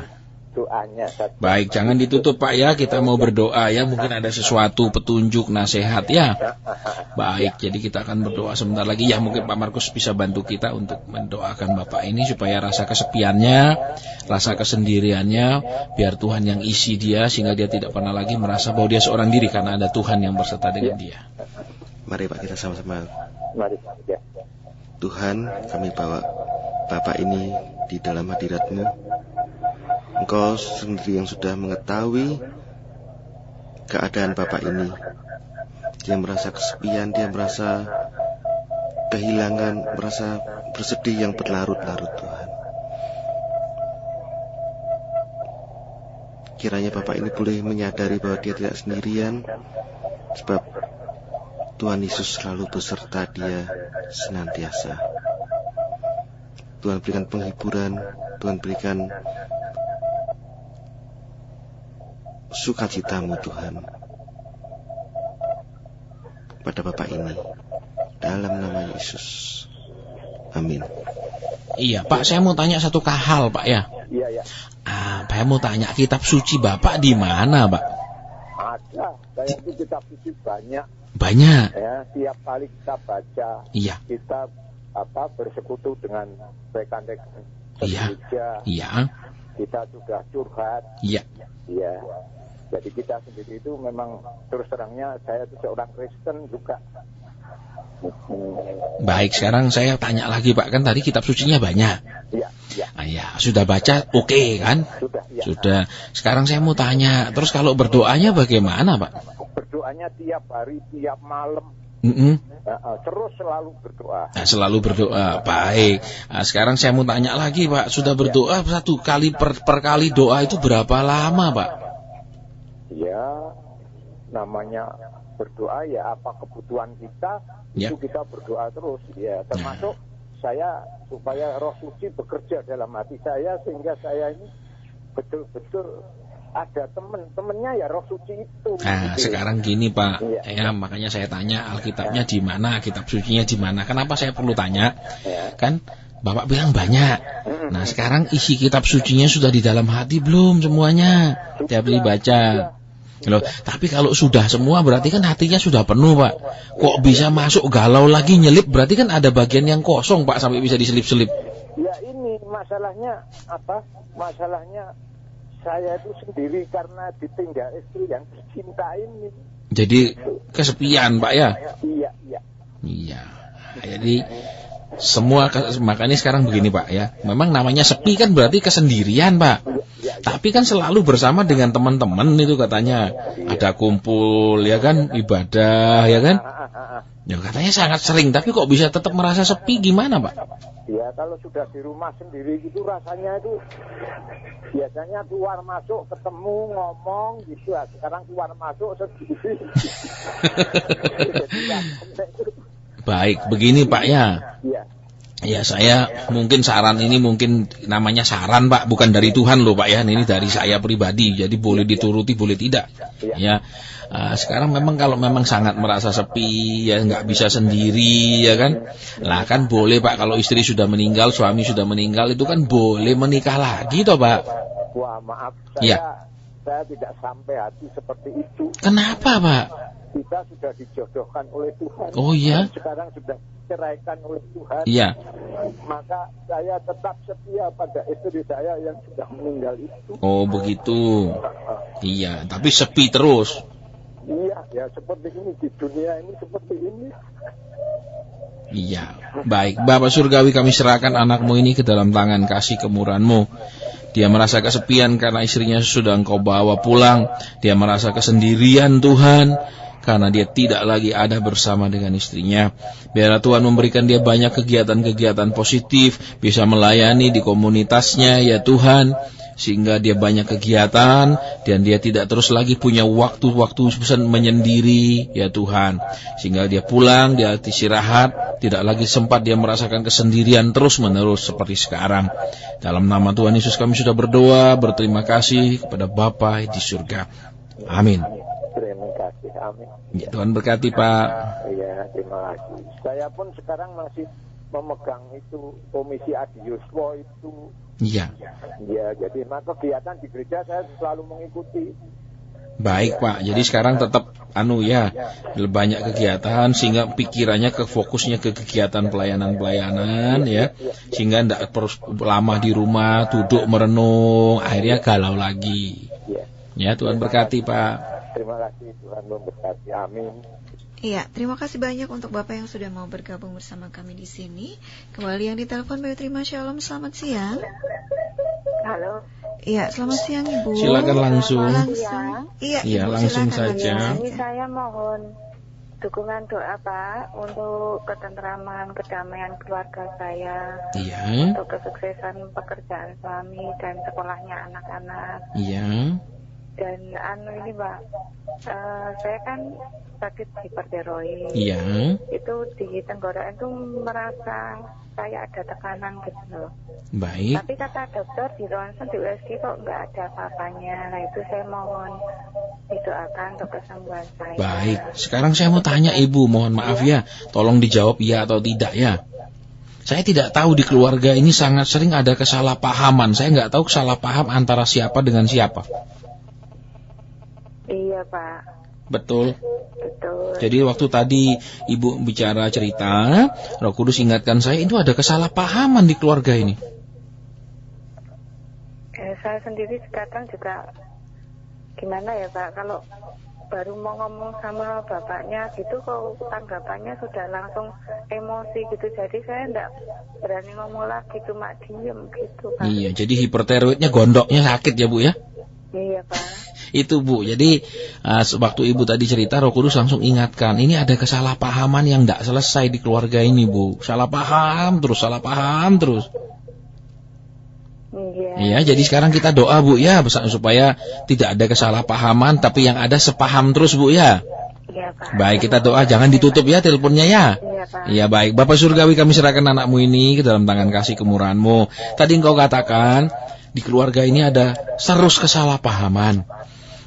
doanya saja. Baik, jangan ditutup, Pak ya. Kita mau berdoa ya. Mungkin ada sesuatu petunjuk, nasihat ya. Baik, jadi kita akan berdoa sebentar lagi. Ya, mungkin Pak Markus bisa bantu kita untuk mendoakan Bapak ini supaya rasa kesepiannya, rasa kesendiriannya, biar Tuhan yang isi dia sehingga dia tidak pernah lagi merasa bahwa dia seorang diri karena ada Tuhan yang berserta dengan dia. Mari Pak, kita sama-sama. Mari ya. Tuhan, kami bawa Bapak ini di dalam hadirat-Mu. Engkau sendiri yang sudah mengetahui keadaan Bapak ini. Dia merasa kesepian, dia merasa kehilangan, merasa bersedih yang berlarut-larut, Tuhan. Kiranya Bapak ini boleh menyadari bahwa dia tidak sendirian, sebab Tuhan Yesus selalu beserta dia senantiasa. Tuhan berikan penghiburan, Tuhan berikan sukacitamu Tuhan pada Bapak ini, dalam nama Yesus. Amin. Iya, Pak, saya mau tanya satu hal, Pak ya. Iya. Saya mau tanya, kitab suci Bapak di mana, Pak? Ada. Saya itu kitab suci banyak. Banyak. Ya, tiap kali kita baca, Iya. kita bersekutu dengan rekan-rekan Iya. gereja. Iya. Kita sudah curhat. Iya. Iya. Jadi kita sendiri itu memang terus terangnya saya itu seorang Kristen juga. Baik, sekarang saya tanya lagi, Pak. Kan tadi kitab sucinya banyak. Iya. Ya, sudah baca, oke kan? Sudah, ya. Sudah. Sekarang saya mau tanya, terus kalau berdoanya bagaimana, Pak? Berdoanya tiap hari, tiap malam. Terus selalu berdoa. Nah, selalu berdoa. Baik. Nah, sekarang saya mau tanya lagi, Pak. Sudah berdoa satu kali per kali doa itu berapa lama, Pak? Ya, namanya berdoa ya apa kebutuhan kita, Ya. itu kita berdoa terus. Ya, termasuk saya supaya Roh Suci bekerja dalam hati saya sehingga saya ini betul-betul ada temennya ya Roh Suci itu. Nah, gitu. sekarang gini, Pak. Ya. Ya, makanya saya tanya Alkitabnya di mana, kitab sucinya di mana. Kenapa saya perlu tanya? Ya. Kan Bapak bilang banyak. Nah, sekarang isi kitab sucinya sudah di dalam hati belum semuanya? Tiap kali baca. Loh, tapi kalau sudah semua berarti kan hatinya sudah penuh, Pak. Kok bisa masuk galau lagi nyelip? Berarti kan ada bagian yang kosong, Pak, sampai bisa diselip-selip. Ya ini masalahnya apa? Masalahnya saya itu sendiri karena ditinggal istri yang tercinta ini. Jadi kesepian, Pak ya? Iya. Iya. Jadi semua makanya sekarang begini, Pak ya. Memang namanya sepi kan berarti kesendirian, Pak. Tapi kan selalu bersama dengan teman-teman itu katanya. Ada kumpul ya kan, ibadah ya kan. Ya katanya sangat sering, tapi kok bisa tetap merasa sepi gimana, Pak? Ya kalau sudah di rumah sendiri gitu rasanya itu biasanya keluar masuk ketemu ngomong gitu ya. Sekarang keluar masuk sendiri. Baik, begini Pak ya. Iya. Ya saya mungkin saran ini mungkin namanya saran, Pak, bukan dari Tuhan loh, Pak ya. Ini dari saya pribadi, jadi boleh dituruti boleh tidak. Ya. Sekarang memang kalau memang sangat merasa sepi ya nggak bisa sendiri ya kan. Lah kan boleh, Pak, kalau istri sudah meninggal, suami sudah meninggal itu kan boleh menikah lagi toh, Pak. Wah maaf, Ya. saya tidak sampai hati seperti itu. Kenapa, Pak? Kita sudah dijodohkan oleh Tuhan. Oh iya? Dan sekarang sudah diceraikan oleh Tuhan. Iya. Maka saya tetap setia pada istri saya yang sudah meninggal itu. Oh, begitu. Iya, tapi sepi terus. Iya, ya seperti ini di dunia ini seperti ini. Iya. Baik, Bapak Surgawi, kami serahkan anakmu ini ke dalam tangan kasih kemurahan-Mu. Dia merasa kesepian karena istrinya sudah Engkau bawa pulang. Dia merasa kesendirian, Tuhan, karena dia tidak lagi ada bersama dengan istrinya. Biarlah Tuhan memberikan dia banyak kegiatan-kegiatan positif, bisa melayani di komunitasnya, ya Tuhan, sehingga dia banyak kegiatan, dan dia tidak terus lagi punya waktu-waktu menyendiri, ya Tuhan. Sehingga dia pulang, dia istirahat, tidak lagi sempat dia merasakan kesendirian terus-menerus seperti sekarang. Dalam nama Tuhan Yesus kami sudah berdoa, berterima kasih kepada Bapa di surga. Amin. Terima kasih, amin. Ya, Tuhan berkati, Pak. Iya, terima kasih. Saya pun sekarang masih memegang itu komisi Adiuswo itu. Iya. Ya, jadi maka kegiatan di gereja saya selalu mengikuti. Baik, Pak. Jadi sekarang tetap banyak kegiatan sehingga pikirannya fokusnya ke kegiatan pelayanan-pelayanan, ya. Sehingga tidak terus lama di rumah, duduk merenung, akhirnya galau lagi. Ya, Tuhan berkati, Pak. Terima kasih, Tuhan memberkati. Amin. Iya, terima kasih banyak untuk Bapak yang sudah mau bergabung bersama kami di sini. Kembali yang ditelepon Bayu Terima Shalom, selamat siang. Halo. Iya, selamat siang Ibu. Silakan langsung. Iya, Ibu, langsung saja. Ini saya mohon dukungan doa Pak untuk ketentraman, kedamaian keluarga saya. Iya. Untuk kesuksesan pekerjaan suami dan sekolahnya anak-anak. Iya. Dan ini Pak, saya kan sakit hipertiroid. Iya. Itu di tenggorokan itu merasa saya ada tekanan gitu loh. Baik. Tapi kata dokter di ronsen di USG kok nggak ada apa-apanya. Nah itu saya mohon didoakan untuk kesembuhan saya. Baik. Sekarang saya mau tanya Ibu, mohon maaf ya, tolong dijawab iya atau tidak ya. Saya tidak tahu di keluarga ini sangat sering ada kesalahpahaman. Saya nggak tahu kesalahpaham antara siapa dengan siapa. Iya Pak. Betul. Betul. Jadi waktu tadi Ibu bicara cerita, Roh Kudus ingatkan saya itu ada kesalahpahaman di keluarga ini. Saya sendiri kadang juga gimana ya Pak, kalau baru mau ngomong sama bapaknya gitu kok tanggapannya sudah langsung emosi gitu. Jadi saya enggak berani ngomong lagi, cuma diem gitu Pak. Iya, jadi hipertiroidnya gondoknya sakit ya Bu ya? Iya Pak. Itu Bu, jadi waktu Ibu tadi cerita Roh Kudus langsung ingatkan, ini ada kesalahpahaman yang tidak selesai di keluarga ini Bu. Salah paham terus. Iya, jadi sekarang kita doa Bu ya, supaya tidak ada kesalahpahaman, tapi yang ada sepaham terus Bu ya. Iya Pak. Baik, kita doa, jangan ditutup ya teleponnya ya. Iya Pak. Iya baik, Bapak Surgawi kami serahkan anakmu ini ke dalam tangan kasih kemurahan-Mu. Tadi engkau katakan, di keluarga ini ada terus kesalahpahaman.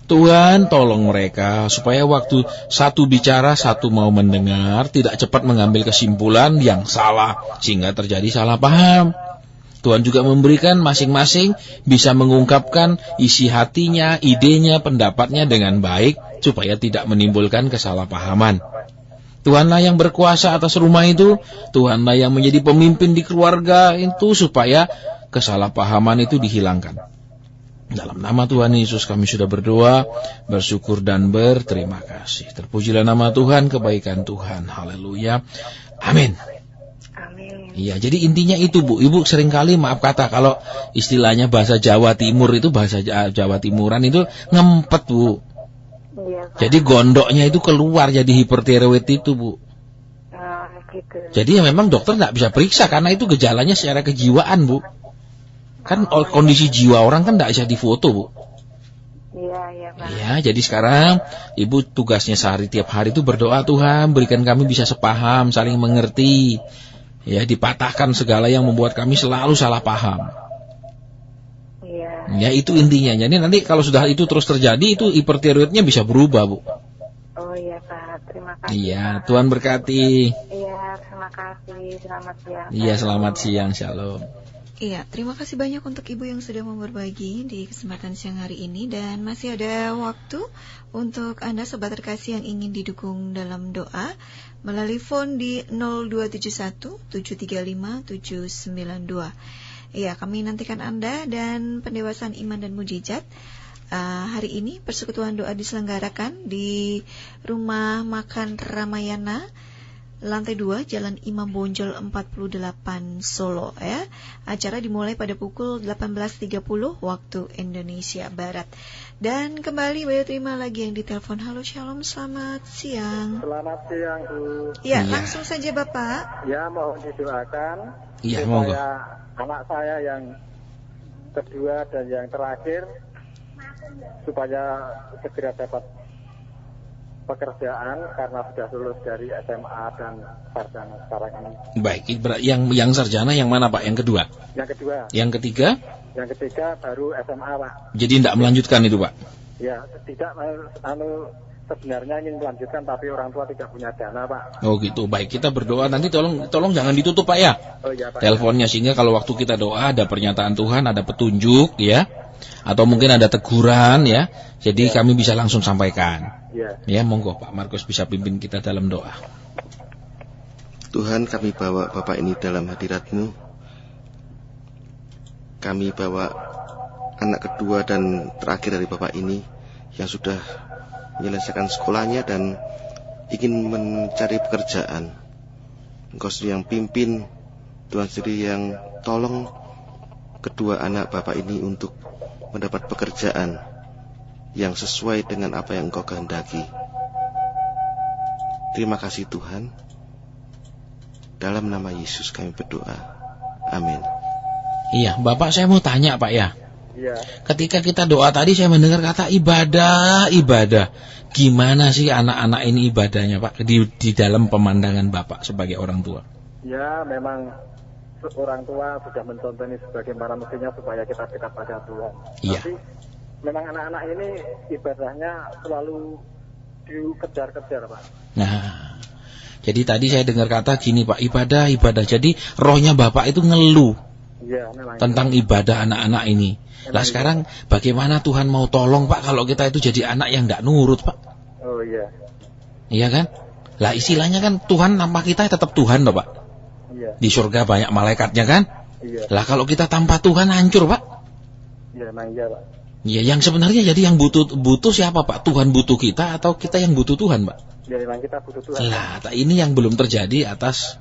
Tuhan tolong mereka supaya waktu satu bicara, satu mau mendengar, tidak cepat mengambil kesimpulan yang salah, sehingga terjadi salah paham. Tuhan juga memberikan masing-masing bisa mengungkapkan isi hatinya, idenya, pendapatnya dengan baik, supaya tidak menimbulkan kesalahpahaman. Tuhanlah yang berkuasa atas rumah itu, Tuhanlah yang menjadi pemimpin di keluarga itu, supaya kesalahpahaman itu dihilangkan. Dalam nama Tuhan Yesus kami sudah berdoa, bersyukur dan berterima kasih. Terpujilah nama Tuhan, kebaikan Tuhan. Haleluya. Amin. Iya, jadi intinya itu Bu. Ibu seringkali maaf kata kalau istilahnya bahasa Jawa Timur itu, bahasa Jawa Timuran itu ngempet Bu. Iya, jadi gondoknya itu keluar jadi hipertiroid itu Bu. Gitu. Jadi ya memang dokter nggak bisa periksa karena itu gejalanya secara kejiwaan Bu. Kan kondisi jiwa orang kan nggak bisa difoto Bu. Iya Pak. Ya, jadi sekarang Ibu tugasnya tiap hari itu berdoa, Tuhan berikan kami bisa sepaham, saling mengerti. Ya, dipatahkan segala yang membuat kami selalu salah paham. Iya. Ya, itu intinya. Jadi nanti kalau sudah itu terus terjadi, itu hipertiroidnya bisa berubah, Bu. Oh iya Pak, terima kasih. Iya, Pak. Tuhan berkati. Iya, terima kasih. Selamat siang. Iya, selamat siang, shalom. Iya, terima kasih banyak untuk Ibu yang sudah mau berbagi di kesempatan siang hari ini. Dan masih ada waktu untuk Anda sobat terkasih yang ingin didukung dalam doa melalui phone di 0271 735 792. Iya, kami nantikan Anda. Dan pendewasaan iman dan mujizat hari ini persekutuan doa diselenggarakan di Rumah Makan Ramayana, lantai 2, Jalan Imam Bonjol 48 Solo ya. Acara dimulai pada pukul 18.30 waktu Indonesia Barat. Dan kembali Bayu terima lagi yang ditelepon. Halo, Shalom, selamat siang. Selamat siang, Bu. Ya, langsung saja Bapak. Ya, mohon didoakan supaya anak saya yang kedua dan yang terakhir supaya segera dapat pekerjaan karena sudah lulus dari SMA dan sarjana sekarang ini. Baik, yang sarjana yang mana Pak? Yang kedua? Yang kedua. Yang ketiga? Yang ketiga baru SMA Pak. Jadi tidak melanjutkan itu Pak? Ya, tidak sebenarnya ingin melanjutkan tapi orang tua tidak punya dana Pak. Oh gitu, baik, kita berdoa. Nanti tolong jangan ditutup Pak ya. Oh iya Pak. Teleponnya, sehingga kalau waktu kita doa ada pernyataan Tuhan, ada petunjuk ya. Atau mungkin ada teguran ya. Jadi kami bisa langsung sampaikan. Ya, monggo Pak Markus bisa pimpin kita dalam doa. Tuhan, kami bawa Bapak ini dalam hadirat-Mu. Kami bawa anak kedua dan terakhir dari Bapak ini yang sudah menyelesaikan sekolahnya dan ingin mencari pekerjaan. Engkau sendiri yang pimpin, Tuhan sendiri yang tolong kedua anak Bapak ini untuk mendapat pekerjaan yang sesuai dengan apa yang Engkau kehendaki. Terima kasih Tuhan. Dalam nama Yesus kami berdoa. Amin. Iya, Bapak saya mau tanya Pak ya. Iya. Ketika kita doa tadi saya mendengar kata ibadah. Gimana sih anak-anak ini ibadahnya Pak di dalam pemandangan Bapak sebagai orang tua? Ya, memang orang tua sudah mencontoh ini sebagaimana mestinya supaya kita dekat pada Tuhan. Iya. Tapi memang anak-anak ini ibadahnya selalu dikejar-kejar Pak. Nah, jadi tadi saya dengar kata gini Pak, ibadah. Jadi rohnya Bapak itu ngeluh tentang ibadah anak-anak ini. Lah sekarang bagaimana Tuhan mau tolong Pak kalau kita itu jadi anak yang tidak nurut Pak? Oh iya. Iya kan? Lah istilahnya kan Tuhan nampak kita tetap Tuhan loh Pak. Iya. Di surga banyak malaikatnya kan? Iya. Lah kalau kita tanpa Tuhan hancur Pak. Iya, memang iya Pak. Ya, yang sebenarnya jadi yang butuh siapa Pak? Tuhan butuh kita atau kita yang butuh Tuhan Pak? Ya memang kita butuh Tuhan. Lah, ini yang belum terjadi atas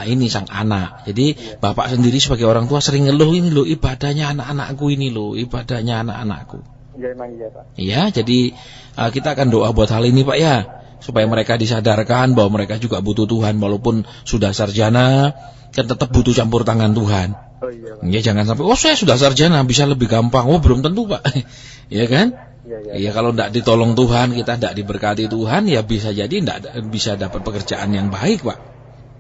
ini sang anak. Jadi Bapak sendiri sebagai orang tua sering ngeluh, ini loh ibadahnya anak-anakku, ini loh ibadahnya anak-anakku. Ya memang iya Pak. Iya, jadi kita akan doa buat hal ini Pak ya, supaya mereka disadarkan bahwa mereka juga butuh Tuhan walaupun sudah sarjana, kan tetap butuh campur tangan Tuhan. Oh iya Pak. Ya jangan sampai saya sudah sarjana bisa lebih gampang. Belum tentu Pak. Iya kan? Iya, kalau tidak ditolong Tuhan, kita tidak diberkati Tuhan, ya bisa jadi tidak bisa dapat pekerjaan yang baik Pak.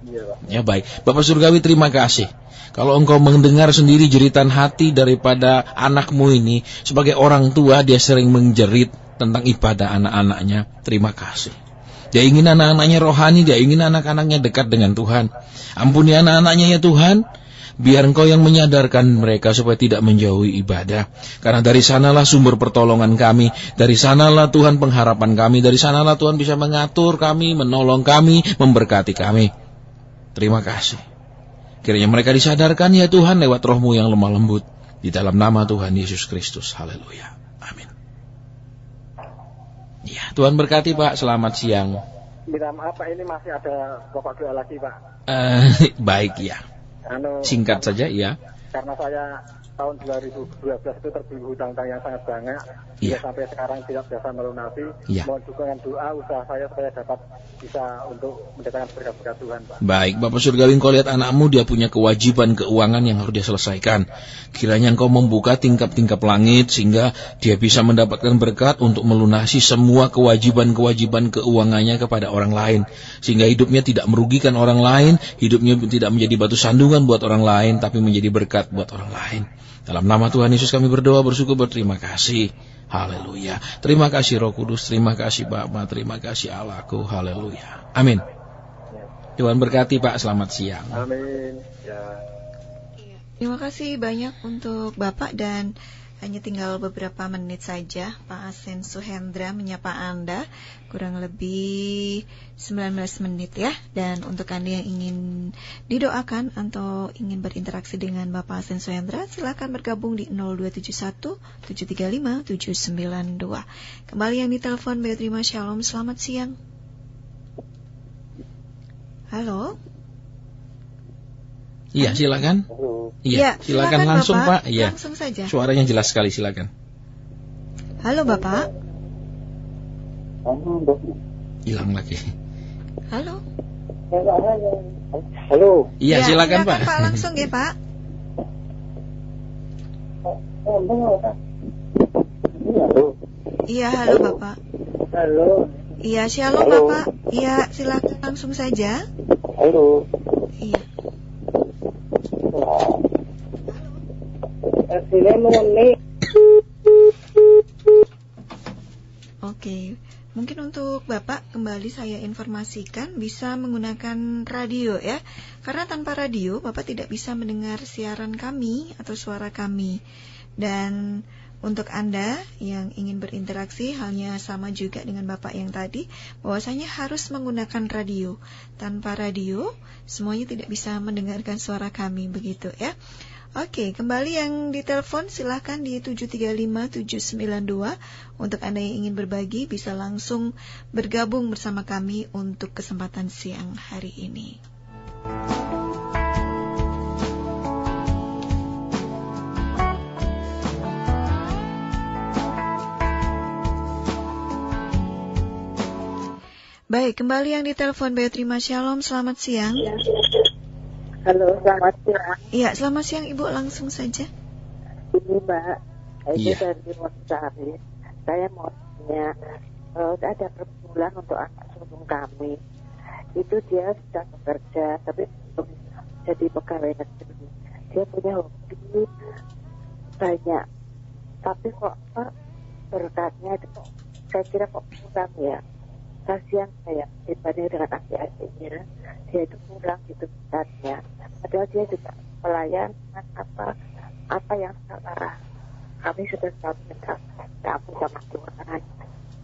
Iya Pak. Ya baik, Bapak Surgawi terima kasih. Kalau engkau mendengar sendiri jeritan hati daripada anakmu ini, sebagai orang tua dia sering menjerit tentang ibadah anak-anaknya. Terima kasih. Dia ingin anak-anaknya rohani, dia ingin anak-anaknya dekat dengan Tuhan. Ampuni anak-anaknya ya Tuhan. Biar Engkau yang menyadarkan mereka supaya tidak menjauhi ibadah. Karena dari sanalah sumber pertolongan kami. Dari sanalah Tuhan pengharapan kami. Dari sanalah Tuhan bisa mengatur kami, menolong kami, memberkati kami. Terima kasih. Kiranya mereka disadarkan ya Tuhan lewat roh-Mu yang lemah lembut. Di dalam nama Tuhan Yesus Kristus. Haleluya. Amin. Ya, Tuhan berkati Pak. Selamat siang. Minta maaf Pak, ini masih ada pokok doa lagi Pak. Baik ya. Singkat saja ya. Karena saya tahun 2012 itu tertimbun hutang-hutang yang sangat banyak, sampai sekarang tidak biasa melunasi. Mohon dukungan doa usaha saya supaya dapat bisa untuk mendatangkan berkat-berkat Tuhan Pak. Baik, Bapak Surgawi, engkau lihat anakmu dia punya kewajiban keuangan yang harus dia selesaikan. Kiranya engkau membuka tingkap-tingkap langit sehingga dia bisa mendapatkan berkat untuk melunasi semua kewajiban-kewajiban keuangannya kepada orang lain. Sehingga hidupnya tidak merugikan orang lain, hidupnya tidak menjadi batu sandungan buat orang lain, tapi menjadi berkat buat orang lain. Dalam nama Tuhan Yesus kami berdoa, bersyukur, berterima kasih. Haleluya. Terima kasih Roh Kudus, terima kasih Bapa, terima kasih Allahku. Haleluya. Amin. Tuhan berkati Pak, selamat siang. Amin. Ya. Terima kasih banyak untuk Bapak, dan hanya tinggal beberapa menit saja Pak Asen Suhendra menyapa Anda, kurang lebih 19 menit ya. Dan untuk Anda yang ingin didoakan atau ingin berinteraksi dengan Bapak Asen Suhendra, silakan bergabung di 0271 735 792. Kembali yang ditelepon Beatrima Shalom, selamat siang. Halo. Iya, silakan. Iya, silakan langsung Bapak. Pak. Iya. Langsung saja. Suaranya jelas sekali, silakan. Halo Bapak. Hilang lagi. Halo. Halo. Iya, silakan Pak. Pak, langsung ya Pak. Iya, halo Bapak. Halo. Iya, shalom Bapak. Iya, silakan langsung saja. Halo. Iya. Oke, mungkin untuk Bapak kembali saya informasikan bisa menggunakan radio ya. Karena tanpa radio Bapak tidak bisa mendengar siaran kami atau suara kami. Dan untuk Anda yang ingin berinteraksi halnya sama juga dengan Bapak yang tadi, bahwasanya harus menggunakan radio. Tanpa radio semuanya tidak bisa mendengarkan suara kami, begitu ya. Oke, kembali yang ditelepon silahkan di 735-792. Untuk Anda yang ingin berbagi bisa langsung bergabung bersama kami untuk kesempatan siang hari ini. Baik, kembali yang ditelepon Beatrima Shalom, selamat siang. Halo, selamat siang. Iya, selamat siang Ibu, langsung saja. Ini Mbak, saya Iya. dari Wonosari. Saya mau tanya, ada perbulan untuk anak sulung kami. Itu dia sudah bekerja, tapi belum jadi pegawai negeri. Dia punya hobi banyak, tapi kok berkatnya itu saya kira kok kurang ya. Kasihan saya dibanding dengan adik-adiknya, dia itu kurang gitu berkatnya. Padahal dia juga pelayan, apa yang salah. Kami sudah selalu minta ampun sama Tuhan.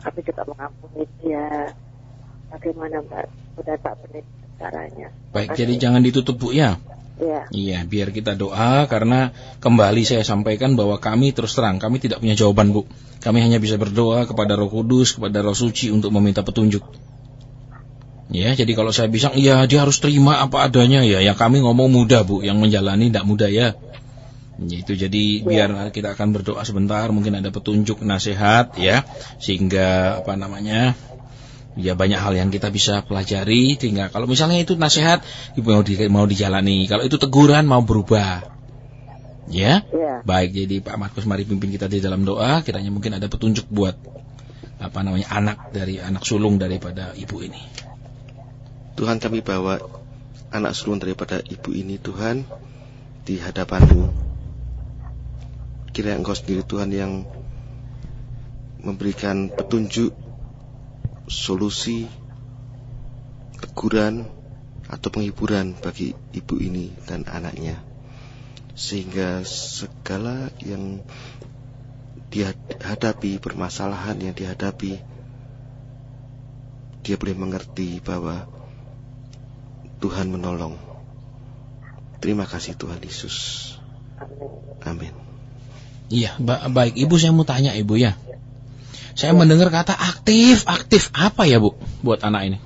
Kami juga mengampuni dia. Bagaimana Mbak? Sudah tak benar caranya. Baik, jadi jangan ditutup Bu ya. Iya. Iya, biar kita doa, karena kembali saya sampaikan bahwa kami terus terang, kami tidak punya jawaban Bu. Kami hanya bisa berdoa kepada Roh Kudus, kepada Roh Suci untuk meminta petunjuk. Ya, jadi kalau saya bilang, iya dia harus terima apa adanya ya. Ya kami ngomong mudah Bu, yang menjalani tidak mudah ya. Itu jadi biar kita akan berdoa sebentar, mungkin ada petunjuk, nasihat ya, sehingga ya banyak hal yang kita bisa pelajari. Sehingga kalau misalnya itu nasihat mau dijalani, kalau itu teguran mau berubah. Ya, baik. Jadi Pak Markus mari pimpin kita di dalam doa. Kiranya mungkin ada petunjuk buat anak sulung daripada ibu ini. Tuhan, kami bawa anak sulung daripada ibu ini Tuhan di hadapan-Mu. Kiranya Engkau sendiri Tuhan yang memberikan petunjuk, solusi, teguran atau penghiburan bagi ibu ini dan anaknya, sehingga segala yang dihadapi, permasalahan yang dihadapi, dia boleh mengerti bahwa Tuhan menolong. Terima kasih Tuhan Yesus. Amin. Iya, baik Ibu, saya mau tanya Ibu ya. Saya mendengar kata aktif apa ya Bu buat anak ini?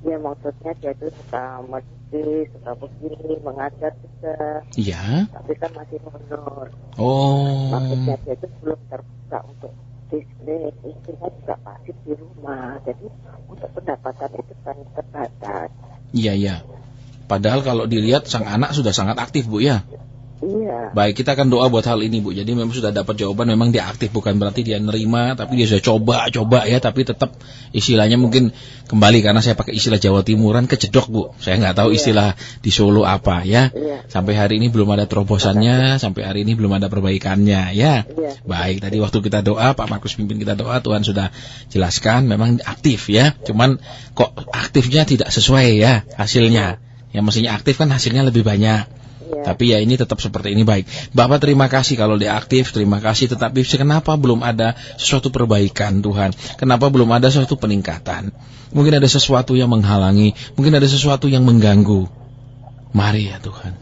Ya maksudnya dia itu suka mengaji, suka begini, mengajar juga. Iya. Tapi kan masih mundur. Oh. Maksudnya dia itu belum terbuka untuk bisnis, istrinya juga pasif di rumah. Jadi untuk pendapatan itu kan terbatas. Iya. Padahal kalau dilihat sang anak sudah sangat aktif Bu ya. Iya. Baik, kita akan doa buat hal ini Bu. Jadi memang sudah dapat jawaban, memang dia aktif, bukan berarti dia nerima, tapi dia sudah coba ya, tapi tetap istilahnya mungkin kembali, karena saya pakai istilah Jawa Timuran, kejedok Bu. Saya nggak tahu istilah di Solo apa ya. Sampai hari ini belum ada terobosannya, sampai hari ini belum ada perbaikannya ya. Baik, tadi waktu kita doa, Pak Markus pimpin kita doa, Tuhan sudah jelaskan memang aktif ya. Cuman kok aktifnya tidak sesuai ya hasilnya. Yang mestinya aktif kan hasilnya lebih banyak. Iya. Tapi ya ini tetap seperti ini baik. Bapak terima kasih kalau dia aktif, terima kasih. Tetapi kenapa belum ada sesuatu perbaikan Tuhan? Kenapa belum ada sesuatu peningkatan? Mungkin ada sesuatu yang menghalangi, mungkin ada sesuatu yang mengganggu. Mari ya Tuhan.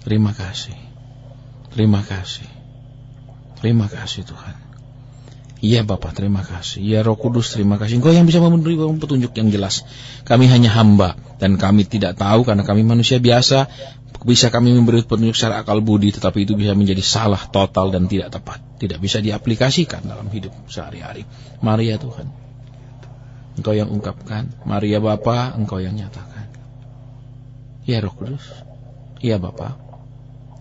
Terima kasih. Terima kasih. Terima kasih Tuhan. Iya Bapak, terima kasih. Iya Roh Kudus, terima kasih. Engkau yang bisa memberi petunjuk yang jelas. Kami hanya hamba dan kami tidak tahu karena kami manusia biasa. Bisa kami memberi petunjuk secara akal budi, tetapi itu bisa menjadi salah total dan tidak tepat. Tidak bisa diaplikasikan dalam hidup sehari-hari. Mari ya Tuhan, Engkau yang ungkapkan. Mari ya Bapa, Engkau yang nyatakan. Ya Roh Kudus. Ya Bapa.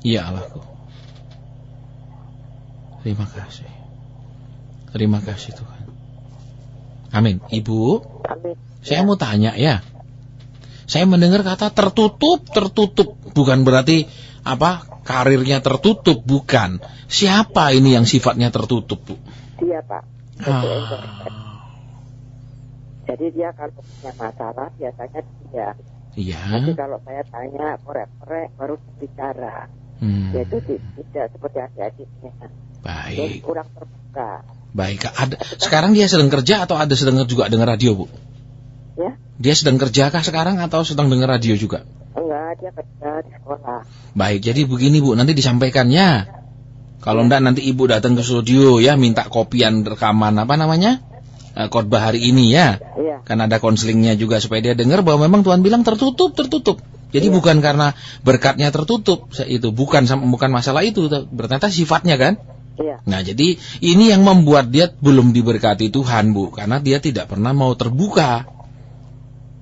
Ya Allahku. Terima kasih. Terima kasih Tuhan. Amin. Ibu, Amin. saya mau tanya ya. Saya mendengar kata tertutup. Bukan berarti karirnya tertutup, bukan. Siapa ini yang sifatnya tertutup, Bu? Dia, Pak. Jadi dia kalau punya masalah biasanya dia. Iya. Tapi kalau saya tanya korek-korek baru bicara. Yaitu tidak seperti adik-adiknya. Baik. Jadi kurang terbuka. Baik. Sekarang dia sedang kerja atau ada sedang juga dengar radio, Bu? Ya? Dia sedang kerjakah sekarang atau sedang dengar radio juga? Enggak, dia kerja di sekolah. Baik, jadi begini Bu, nanti disampaikannya. Kalau enggak nanti Ibu datang ke studio ya, minta kopian rekaman khotbah hari ini ya. Iya. Kan ada konselingnya juga supaya dia dengar bahwa memang Tuhan bilang tertutup. Jadi bukan karena berkatnya tertutup, itu bukan masalah itu, ternyata sifatnya kan. Iya. Nah, jadi ini yang membuat dia belum diberkati Tuhan, Bu, karena dia tidak pernah mau terbuka.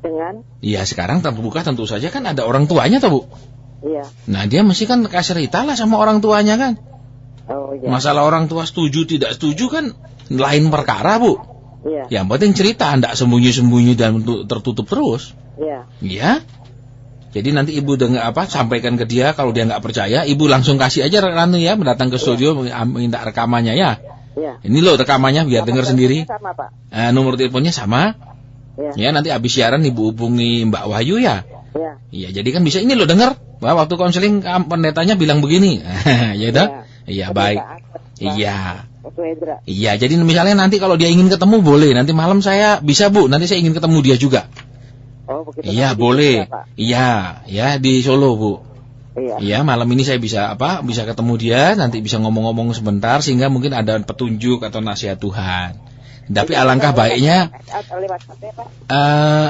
Dengan? Iya, sekarang terbuka tentu saja kan ada orang tuanya toh, Bu. Iya. Nah, dia mesti kan kasih cerita lah sama orang tuanya kan. Oh iya. Masalah orang tua setuju tidak setuju kan lain perkara, Bu. Iya. Yang penting cerita, enggak sembunyi-sembunyi dan tertutup terus. Iya. Iya. Jadi nanti Ibu sampaikan ke dia, kalau dia nggak percaya, Ibu langsung kasih aja datang ke studio minta rekamannya ya. Iya. Ini loh rekamannya biar dengar sendiri. Sama, Pak. Nomor teleponnya sama. Iya. Ya, nanti habis siaran Ibu hubungi Mbak Wahyu ya. Iya. Iya, jadi kan bisa ini loh dengar. Waktu konseling pendetanya bilang begini. Ya udah. Iya, baik. Iya. Iya, jadi misalnya nanti kalau dia ingin ketemu boleh. Nanti malam saya bisa, Bu. Nanti saya ingin ketemu dia juga. Oh, begitu. Iya, boleh. Iya, ya di Solo, Bu. Iya. Iya, malam ini saya bisa ketemu dia, nanti bisa ngomong-ngomong sebentar sehingga mungkin ada petunjuk atau nasihat Tuhan. Tapi alangkah baiknya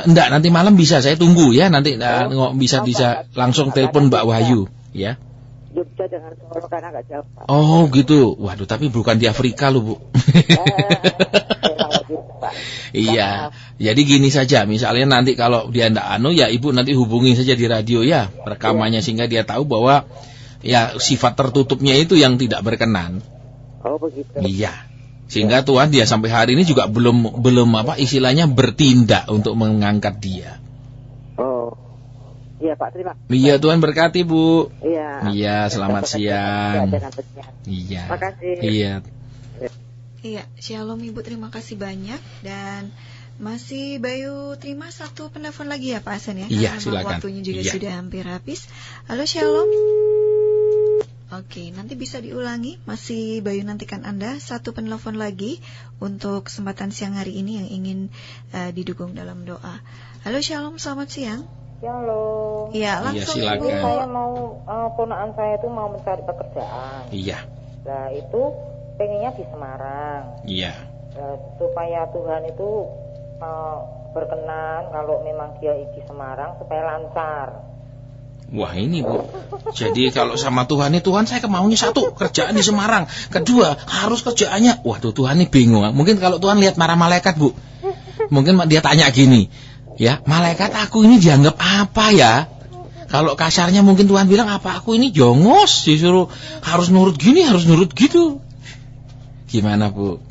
enggak, nanti malam bisa saya tunggu ya, nanti bisa langsung telepon Mbak Wahyu, ya. Jogja dengan Solo karena agak jauh, Pak. Oh, gitu. Waduh, tapi bukan di Afrika loh, Bu. Iya, jadi gini saja, misalnya nanti kalau dia ndak ya Ibu nanti hubungi saja di radio ya, rekamannya sehingga dia tahu bahwa ya sifat tertutupnya itu yang tidak berkenan. Oh begitu. Iya, sehingga Tuhan dia sampai hari ini juga belum istilahnya bertindak untuk mengangkat dia. Oh, iya Pak, terima kasih. Iya, Tuhan berkati Bu. Iya. Iya, selamat siang. Iya. Makasih. Iya. Iya, Shalom Ibu, terima kasih banyak. Dan masih Bayu terima satu penelpon lagi ya Pak Hasan ya. Iya, karena silakan. waktunya juga Iya. sudah hampir habis. Halo Shalom. Oke, nanti bisa diulangi. Masih Bayu nantikan Anda satu penelpon lagi untuk kesempatan siang hari ini yang ingin didukung dalam doa. Halo Shalom, selamat siang. Shalom. Iya, langsung silakan. Ibu. Saya mau ponakan saya itu mau mencari pekerjaan. Iya. Nah itu pengennya di Semarang. Iya. Supaya Tuhan itu berkenan kalau memang dia di Semarang supaya lancar. Wah ini Bu, jadi kalau sama Tuhan saya kemaunya satu, kerjaan di Semarang. Kedua, harus kerjaannya, waduh Tuhan ini bingung. Mungkin kalau Tuhan lihat marah malaikat Bu, mungkin dia tanya gini, ya malaikat aku ini dianggap apa ya? Kalau kasarnya mungkin Tuhan bilang apa aku ini jongos, disuruh harus nurut gini, harus nurut gitu. Gimana Bu?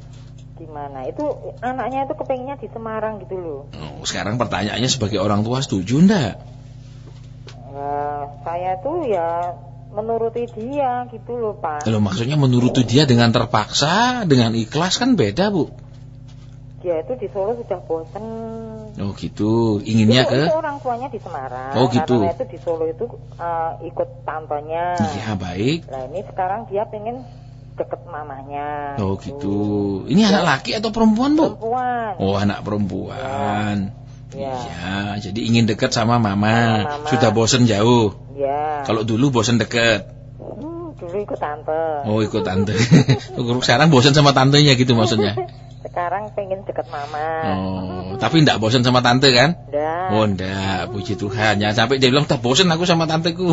Gimana? Itu anaknya itu kepengennya di Semarang gitu loh. Oh, sekarang pertanyaannya sebagai orang tua setuju enggak? Saya tuh ya menuruti dia gitu loh Pak. Loh, maksudnya menuruti dia dengan terpaksa, dengan ikhlas kan beda Bu. dia itu di Solo sudah bosen. Oh gitu, inginnya ke? Itu orang tuanya di Semarang. Oh gitu. Karena itu di Solo itu ikut tantenya. Iya baik. Nah ini sekarang dia pengen deket mamanya. Oh gitu. Ini anak laki atau perempuan, Bu? Perempuan. Oh anak perempuan. Ya. Iya, jadi ingin dekat sama mama. Sudah bosen jauh. Ya. Kalau dulu bosen deket. Dulu ikut tante. Oh ikut tante. Sekarang bosen sama tantenya gitu maksudnya. Sekarang pengen deket mama. Oh, tapi enggak bosen sama tante kan? Enggak. Oh enggak, puji Tuhan. Jangan sampai dia bilang, "Tak bosen aku sama tanteku."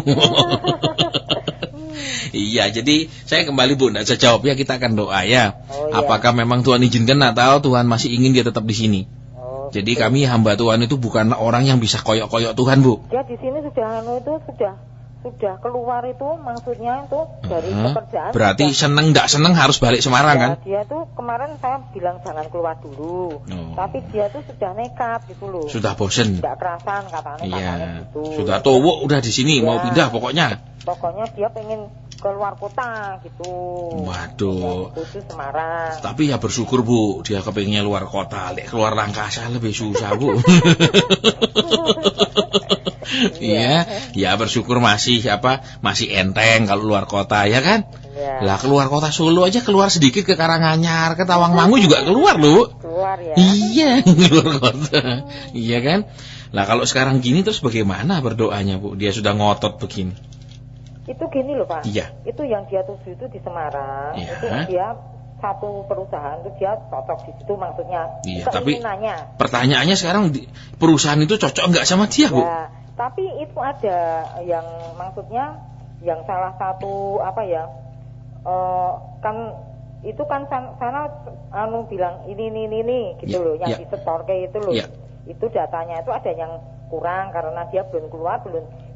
Iya, jadi saya kembali Bu, enggak saya jawab ya, kita akan doa ya. Oh, iya. Apakah memang Tuhan izinkan atau Tuhan masih ingin dia tetap di sini? Oh, jadi kami hamba Tuhan itu bukanlah orang yang bisa koyok-koyok Tuhan, Bu. Dia di sini sudah keluar itu, maksudnya itu dari pekerjaan. Berarti seneng enggak seneng harus balik Semarang ya, kan? Dia tuh kemarin saya bilang jangan keluar dulu. Tapi dia tuh sudah nekat gitu loh. Sudah bosen. Tidak kerasan katanya gitu. Sudah tua udah di sini mau pindah pokoknya. Pokoknya dia pengen keluar kota gitu. Waduh. Itu Semarang. Tapi ya bersyukur Bu, dia kepengennya luar kota. Keluar angkasa lebih susah Bu. Iya, ya bersyukur masih enteng kalau luar kota ya kan? Ya. Lah keluar kota Solo aja keluar sedikit ke Karanganyar, ke Tawangmangu juga keluar loh. Keluar ya. Iya, keluar kota. Iya kan? Lah kalau sekarang gini terus bagaimana berdoanya Bu? Dia sudah ngotot begini. Itu gini loh Pak. Iya. Itu yang dia tuju itu di Semarang. Ya. Itu dia satu perusahaan itu dia cocok di situ maksudnya. Iya, tapi pertanyaannya sekarang perusahaan itu cocok enggak sama dia Bu? Ya. Tapi itu ada yang maksudnya yang salah satu kan itu kan sana bilang ini gitu loh yang disetorke itu loh. Itu datanya itu ada yang kurang karena dia belum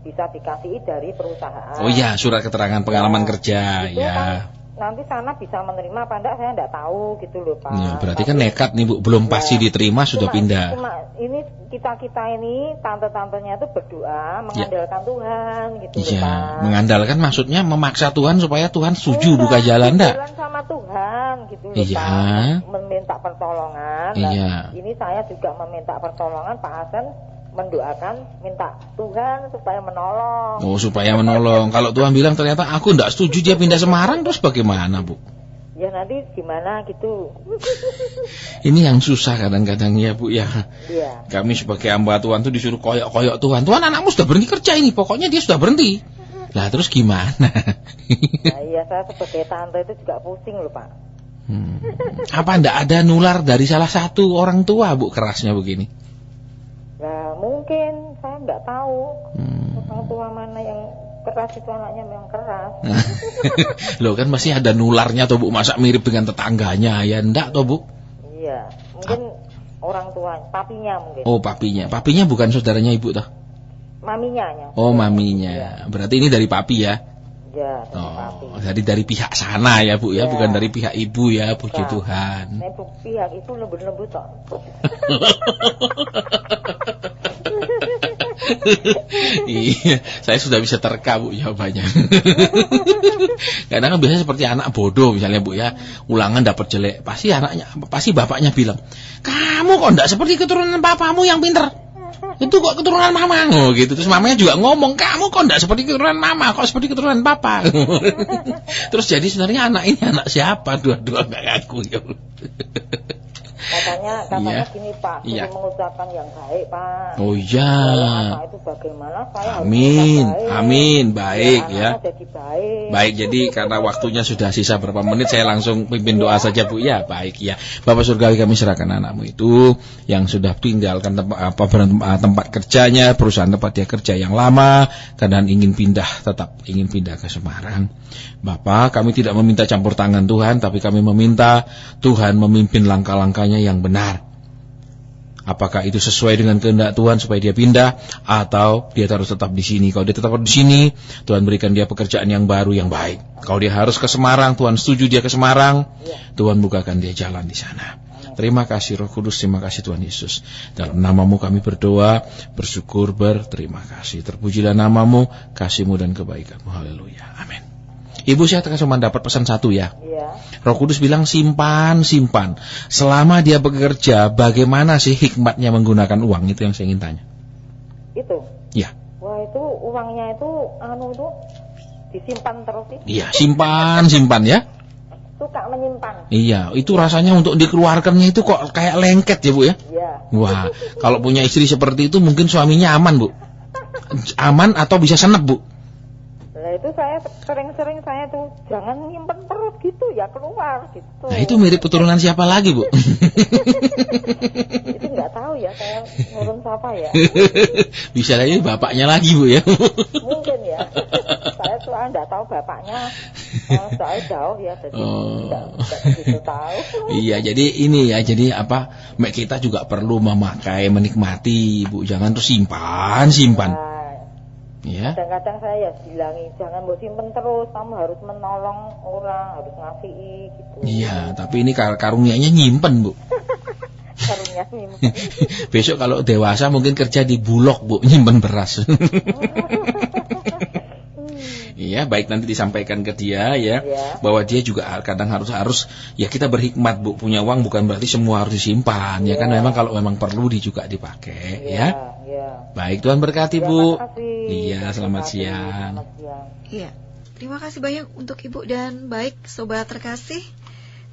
bisa dikasih dari perusahaan. Oh iya, surat keterangan pengalaman kerja itu ya. Kan, nanti sana bisa menerima apa enggak saya enggak tahu gitu loh Pak. Ya, berarti kan nekat nih Bu, belum pasti diterima sudah pindah. Cuma ini kita ini tante-tantenya itu berdoa mengandalkan Tuhan gitu loh Pak. Mengandalkan maksudnya memaksa Tuhan supaya Tuhan setuju buka jalan enggak? Jalan sama Tuhan gitu loh Pak. Meminta pertolongan. Nah, ini saya juga meminta pertolongan Pak Hasan mendoakan minta Tuhan supaya menolong. Oh, supaya menolong. Kalau Tuhan bilang ternyata aku enggak setuju dia pindah Semarang, terus bagaimana, Bu? Ya nanti gimana gitu. Ini yang susah kadang-kadang ya, Bu ya. Iya. Kami sebagai hamba Tuhan tuh disuruh koyok-koyok Tuhan. Tuhan, anakmu sudah berhenti kerja ini, pokoknya dia sudah berhenti. Lah terus gimana? Nah, iya, saya sebagai tante itu juga pusing loh, Pak. Apa enggak ada nular dari salah satu orang tua, Bu, kerasnya begini? Nah, mungkin saya enggak tahu orang tua mana yang keras itu anaknya memang keras. Loh kan masih ada nularnya toh Bu, masa mirip dengan tetangganya ya enggak toh Bu? Iya, mungkin orang tua, papinya mungkin. Oh papinya, papinya bukan saudaranya ibu toh? Maminya. Oh maminya, ya. Berarti ini dari papi ya? Ya, dari papi. Jadi dari pihak sana ya Bu ya, bukan dari pihak ibu ya, puji Tuhan. Nah, pihak itu lembut-lembut toh. Iya, saya sudah bisa terka Bu jawabannya. Kadang kan biasanya seperti anak bodoh misalnya Bu ya, ulangan dapat jelek, pasti bapaknya bilang, kamu kok enggak seperti keturunan papamu yang pinter, itu kok keturunan mama, gitu. Terus mamanya juga ngomong, kamu kok enggak seperti keturunan mama, kok seperti keturunan papa. Terus jadi sebenarnya anak ini anak siapa? Dua-dua enggak ngaku ya. Katanya gini Pak, mengucapkan yang baik Pak. Oh iya. Apa itu bagaimana saya Amin, baik ya. Jadi baik. Baik, jadi karena waktunya sudah sisa berapa menit, saya langsung pimpin doa saja Bu ya. Baik ya. Bapak surgawi, kami serahkan anakmu itu yang sudah tinggalkan tempat kerjanya, perusahaan tempat dia kerja yang lama, dan ingin pindah ke Semarang. Bapak, kami tidak meminta campur tangan Tuhan, tapi kami meminta Tuhan memimpin langkah-langkahnya yang benar. Apakah itu sesuai dengan kehendak Tuhan supaya dia pindah, atau dia harus tetap di sini? Kalau dia tetap di sini, Tuhan berikan dia pekerjaan yang baru yang baik. Kalau dia harus ke Semarang, Tuhan setuju dia ke Semarang, Tuhan bukakan dia jalan di sana. Terima kasih Roh Kudus, terima kasih Tuhan Yesus. Dalam namamu kami berdoa, bersyukur, berterima kasih. Terpujilah namamu, kasihmu dan kebaikanmu. Haleluya. Amin. Ibu, saya cuma dapat pesan satu ya. Iya. Roh Kudus bilang simpan. Selama dia bekerja, bagaimana sih hikmatnya menggunakan uang? Itu yang saya ingin tanya. Itu? Ya. Wah, itu uangnya itu itu disimpan terus sih. Iya, simpan ya. Suka menyimpan. Iya, itu rasanya untuk dikeluarkannya itu kok kayak lengket ya, Bu ya? Iya. Wah, kalau punya istri seperti itu mungkin suaminya aman, Bu. Aman atau bisa senep, Bu? Nah, itu saya sering-sering saya tuh jangan nyimpen terus gitu ya, keluar gitu. Nah, itu mirip keturunan siapa lagi, Bu? Itu nggak tahu ya, saya nurun siapa ya. Bisa aja bapaknya lagi, Bu ya. Mungkin ya. Saya soalnya nggak tahu bapaknya, saya jauh ya, jadi nggak begitu tahu. Iya, jadi ini ya, jadi apa? Kita juga perlu menikmati, Bu. Jangan tuh simpan. Nah, ya. Kadang-kadang saya ya bilangin jangan mau simpen terus, kamu harus menolong orang, harus ngasih gitu. Iya, tapi ini karunianya nyimpen, Bu. Karunia nyimpen. Besok kalau dewasa mungkin kerja di Bulog, Bu, nyimpen beras. Iya, baik, nanti disampaikan ke dia ya, bahwa dia juga kadang harus ya kita berhikmat, Bu. Punya uang bukan berarti semua harus disimpan, ya kan, memang kalau memang perlu juga dipakai, ya. Baik, Tuhan berkati, Bu. Iya, selamat siang. Iya, terima kasih banyak untuk Ibu, dan baik sobat terkasih,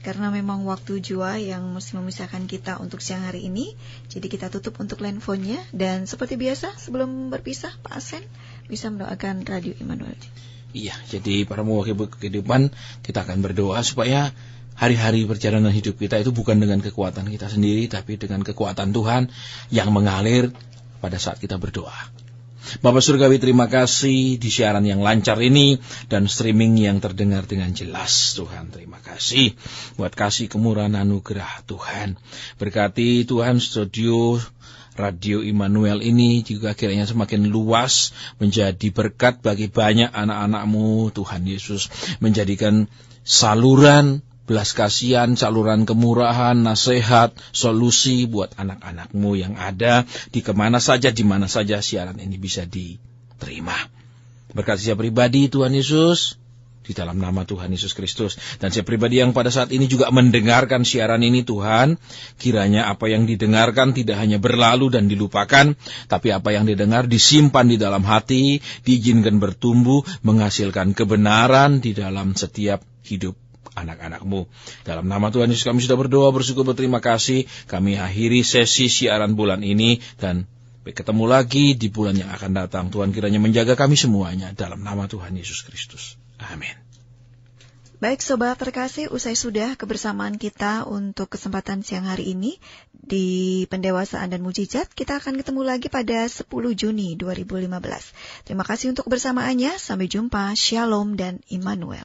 karena memang waktu jua yang mesti memisahkan kita untuk siang hari ini, jadi kita tutup untuk line phone-nya. Dan seperti biasa sebelum berpisah, Pak Asen bisa mendoakan Radio Immanuel. Iya, jadi para mewakili kehidupan, kita akan berdoa supaya hari-hari perjalanan hidup kita itu bukan dengan kekuatan kita sendiri, tapi dengan kekuatan Tuhan yang mengalir pada saat kita berdoa. Bapak Surgawi, terima kasih di siaran yang lancar ini dan streaming yang terdengar dengan jelas. Tuhan, terima kasih buat kasih kemurahan anugerah Tuhan. Berkati Tuhan studio Radio Immanuel ini juga kiranya semakin luas, menjadi berkat bagi banyak anak-anak-Mu, Tuhan Yesus. Menjadikan saluran belas kasihan, saluran kemurahan, nasihat, solusi buat anak-anak-Mu yang ada di kemana saja, di mana saja siaran ini bisa diterima. Berkati saya pribadi, Tuhan Yesus, di dalam nama Tuhan Yesus Kristus. Dan saya pribadi yang pada saat ini juga mendengarkan siaran ini, Tuhan, kiranya apa yang didengarkan tidak hanya berlalu dan dilupakan, tapi apa yang didengar disimpan di dalam hati, diizinkan bertumbuh, menghasilkan kebenaran di dalam setiap hidup anak-anak-Mu. Dalam nama Tuhan Yesus kami sudah berdoa, bersyukur, berterima kasih. Kami akhiri sesi siaran bulan ini dan ketemu lagi di bulan yang akan datang. Tuhan kiranya menjaga kami semuanya dalam nama Tuhan Yesus Kristus. Amin. Baik sobat terkasih, usai sudah kebersamaan kita untuk kesempatan siang hari ini di Pendewasaan dan Mujizat. Kita akan ketemu lagi pada 10 Juni 2015. Terima kasih untuk kebersamaannya. Sampai jumpa. Shalom dan Immanuel.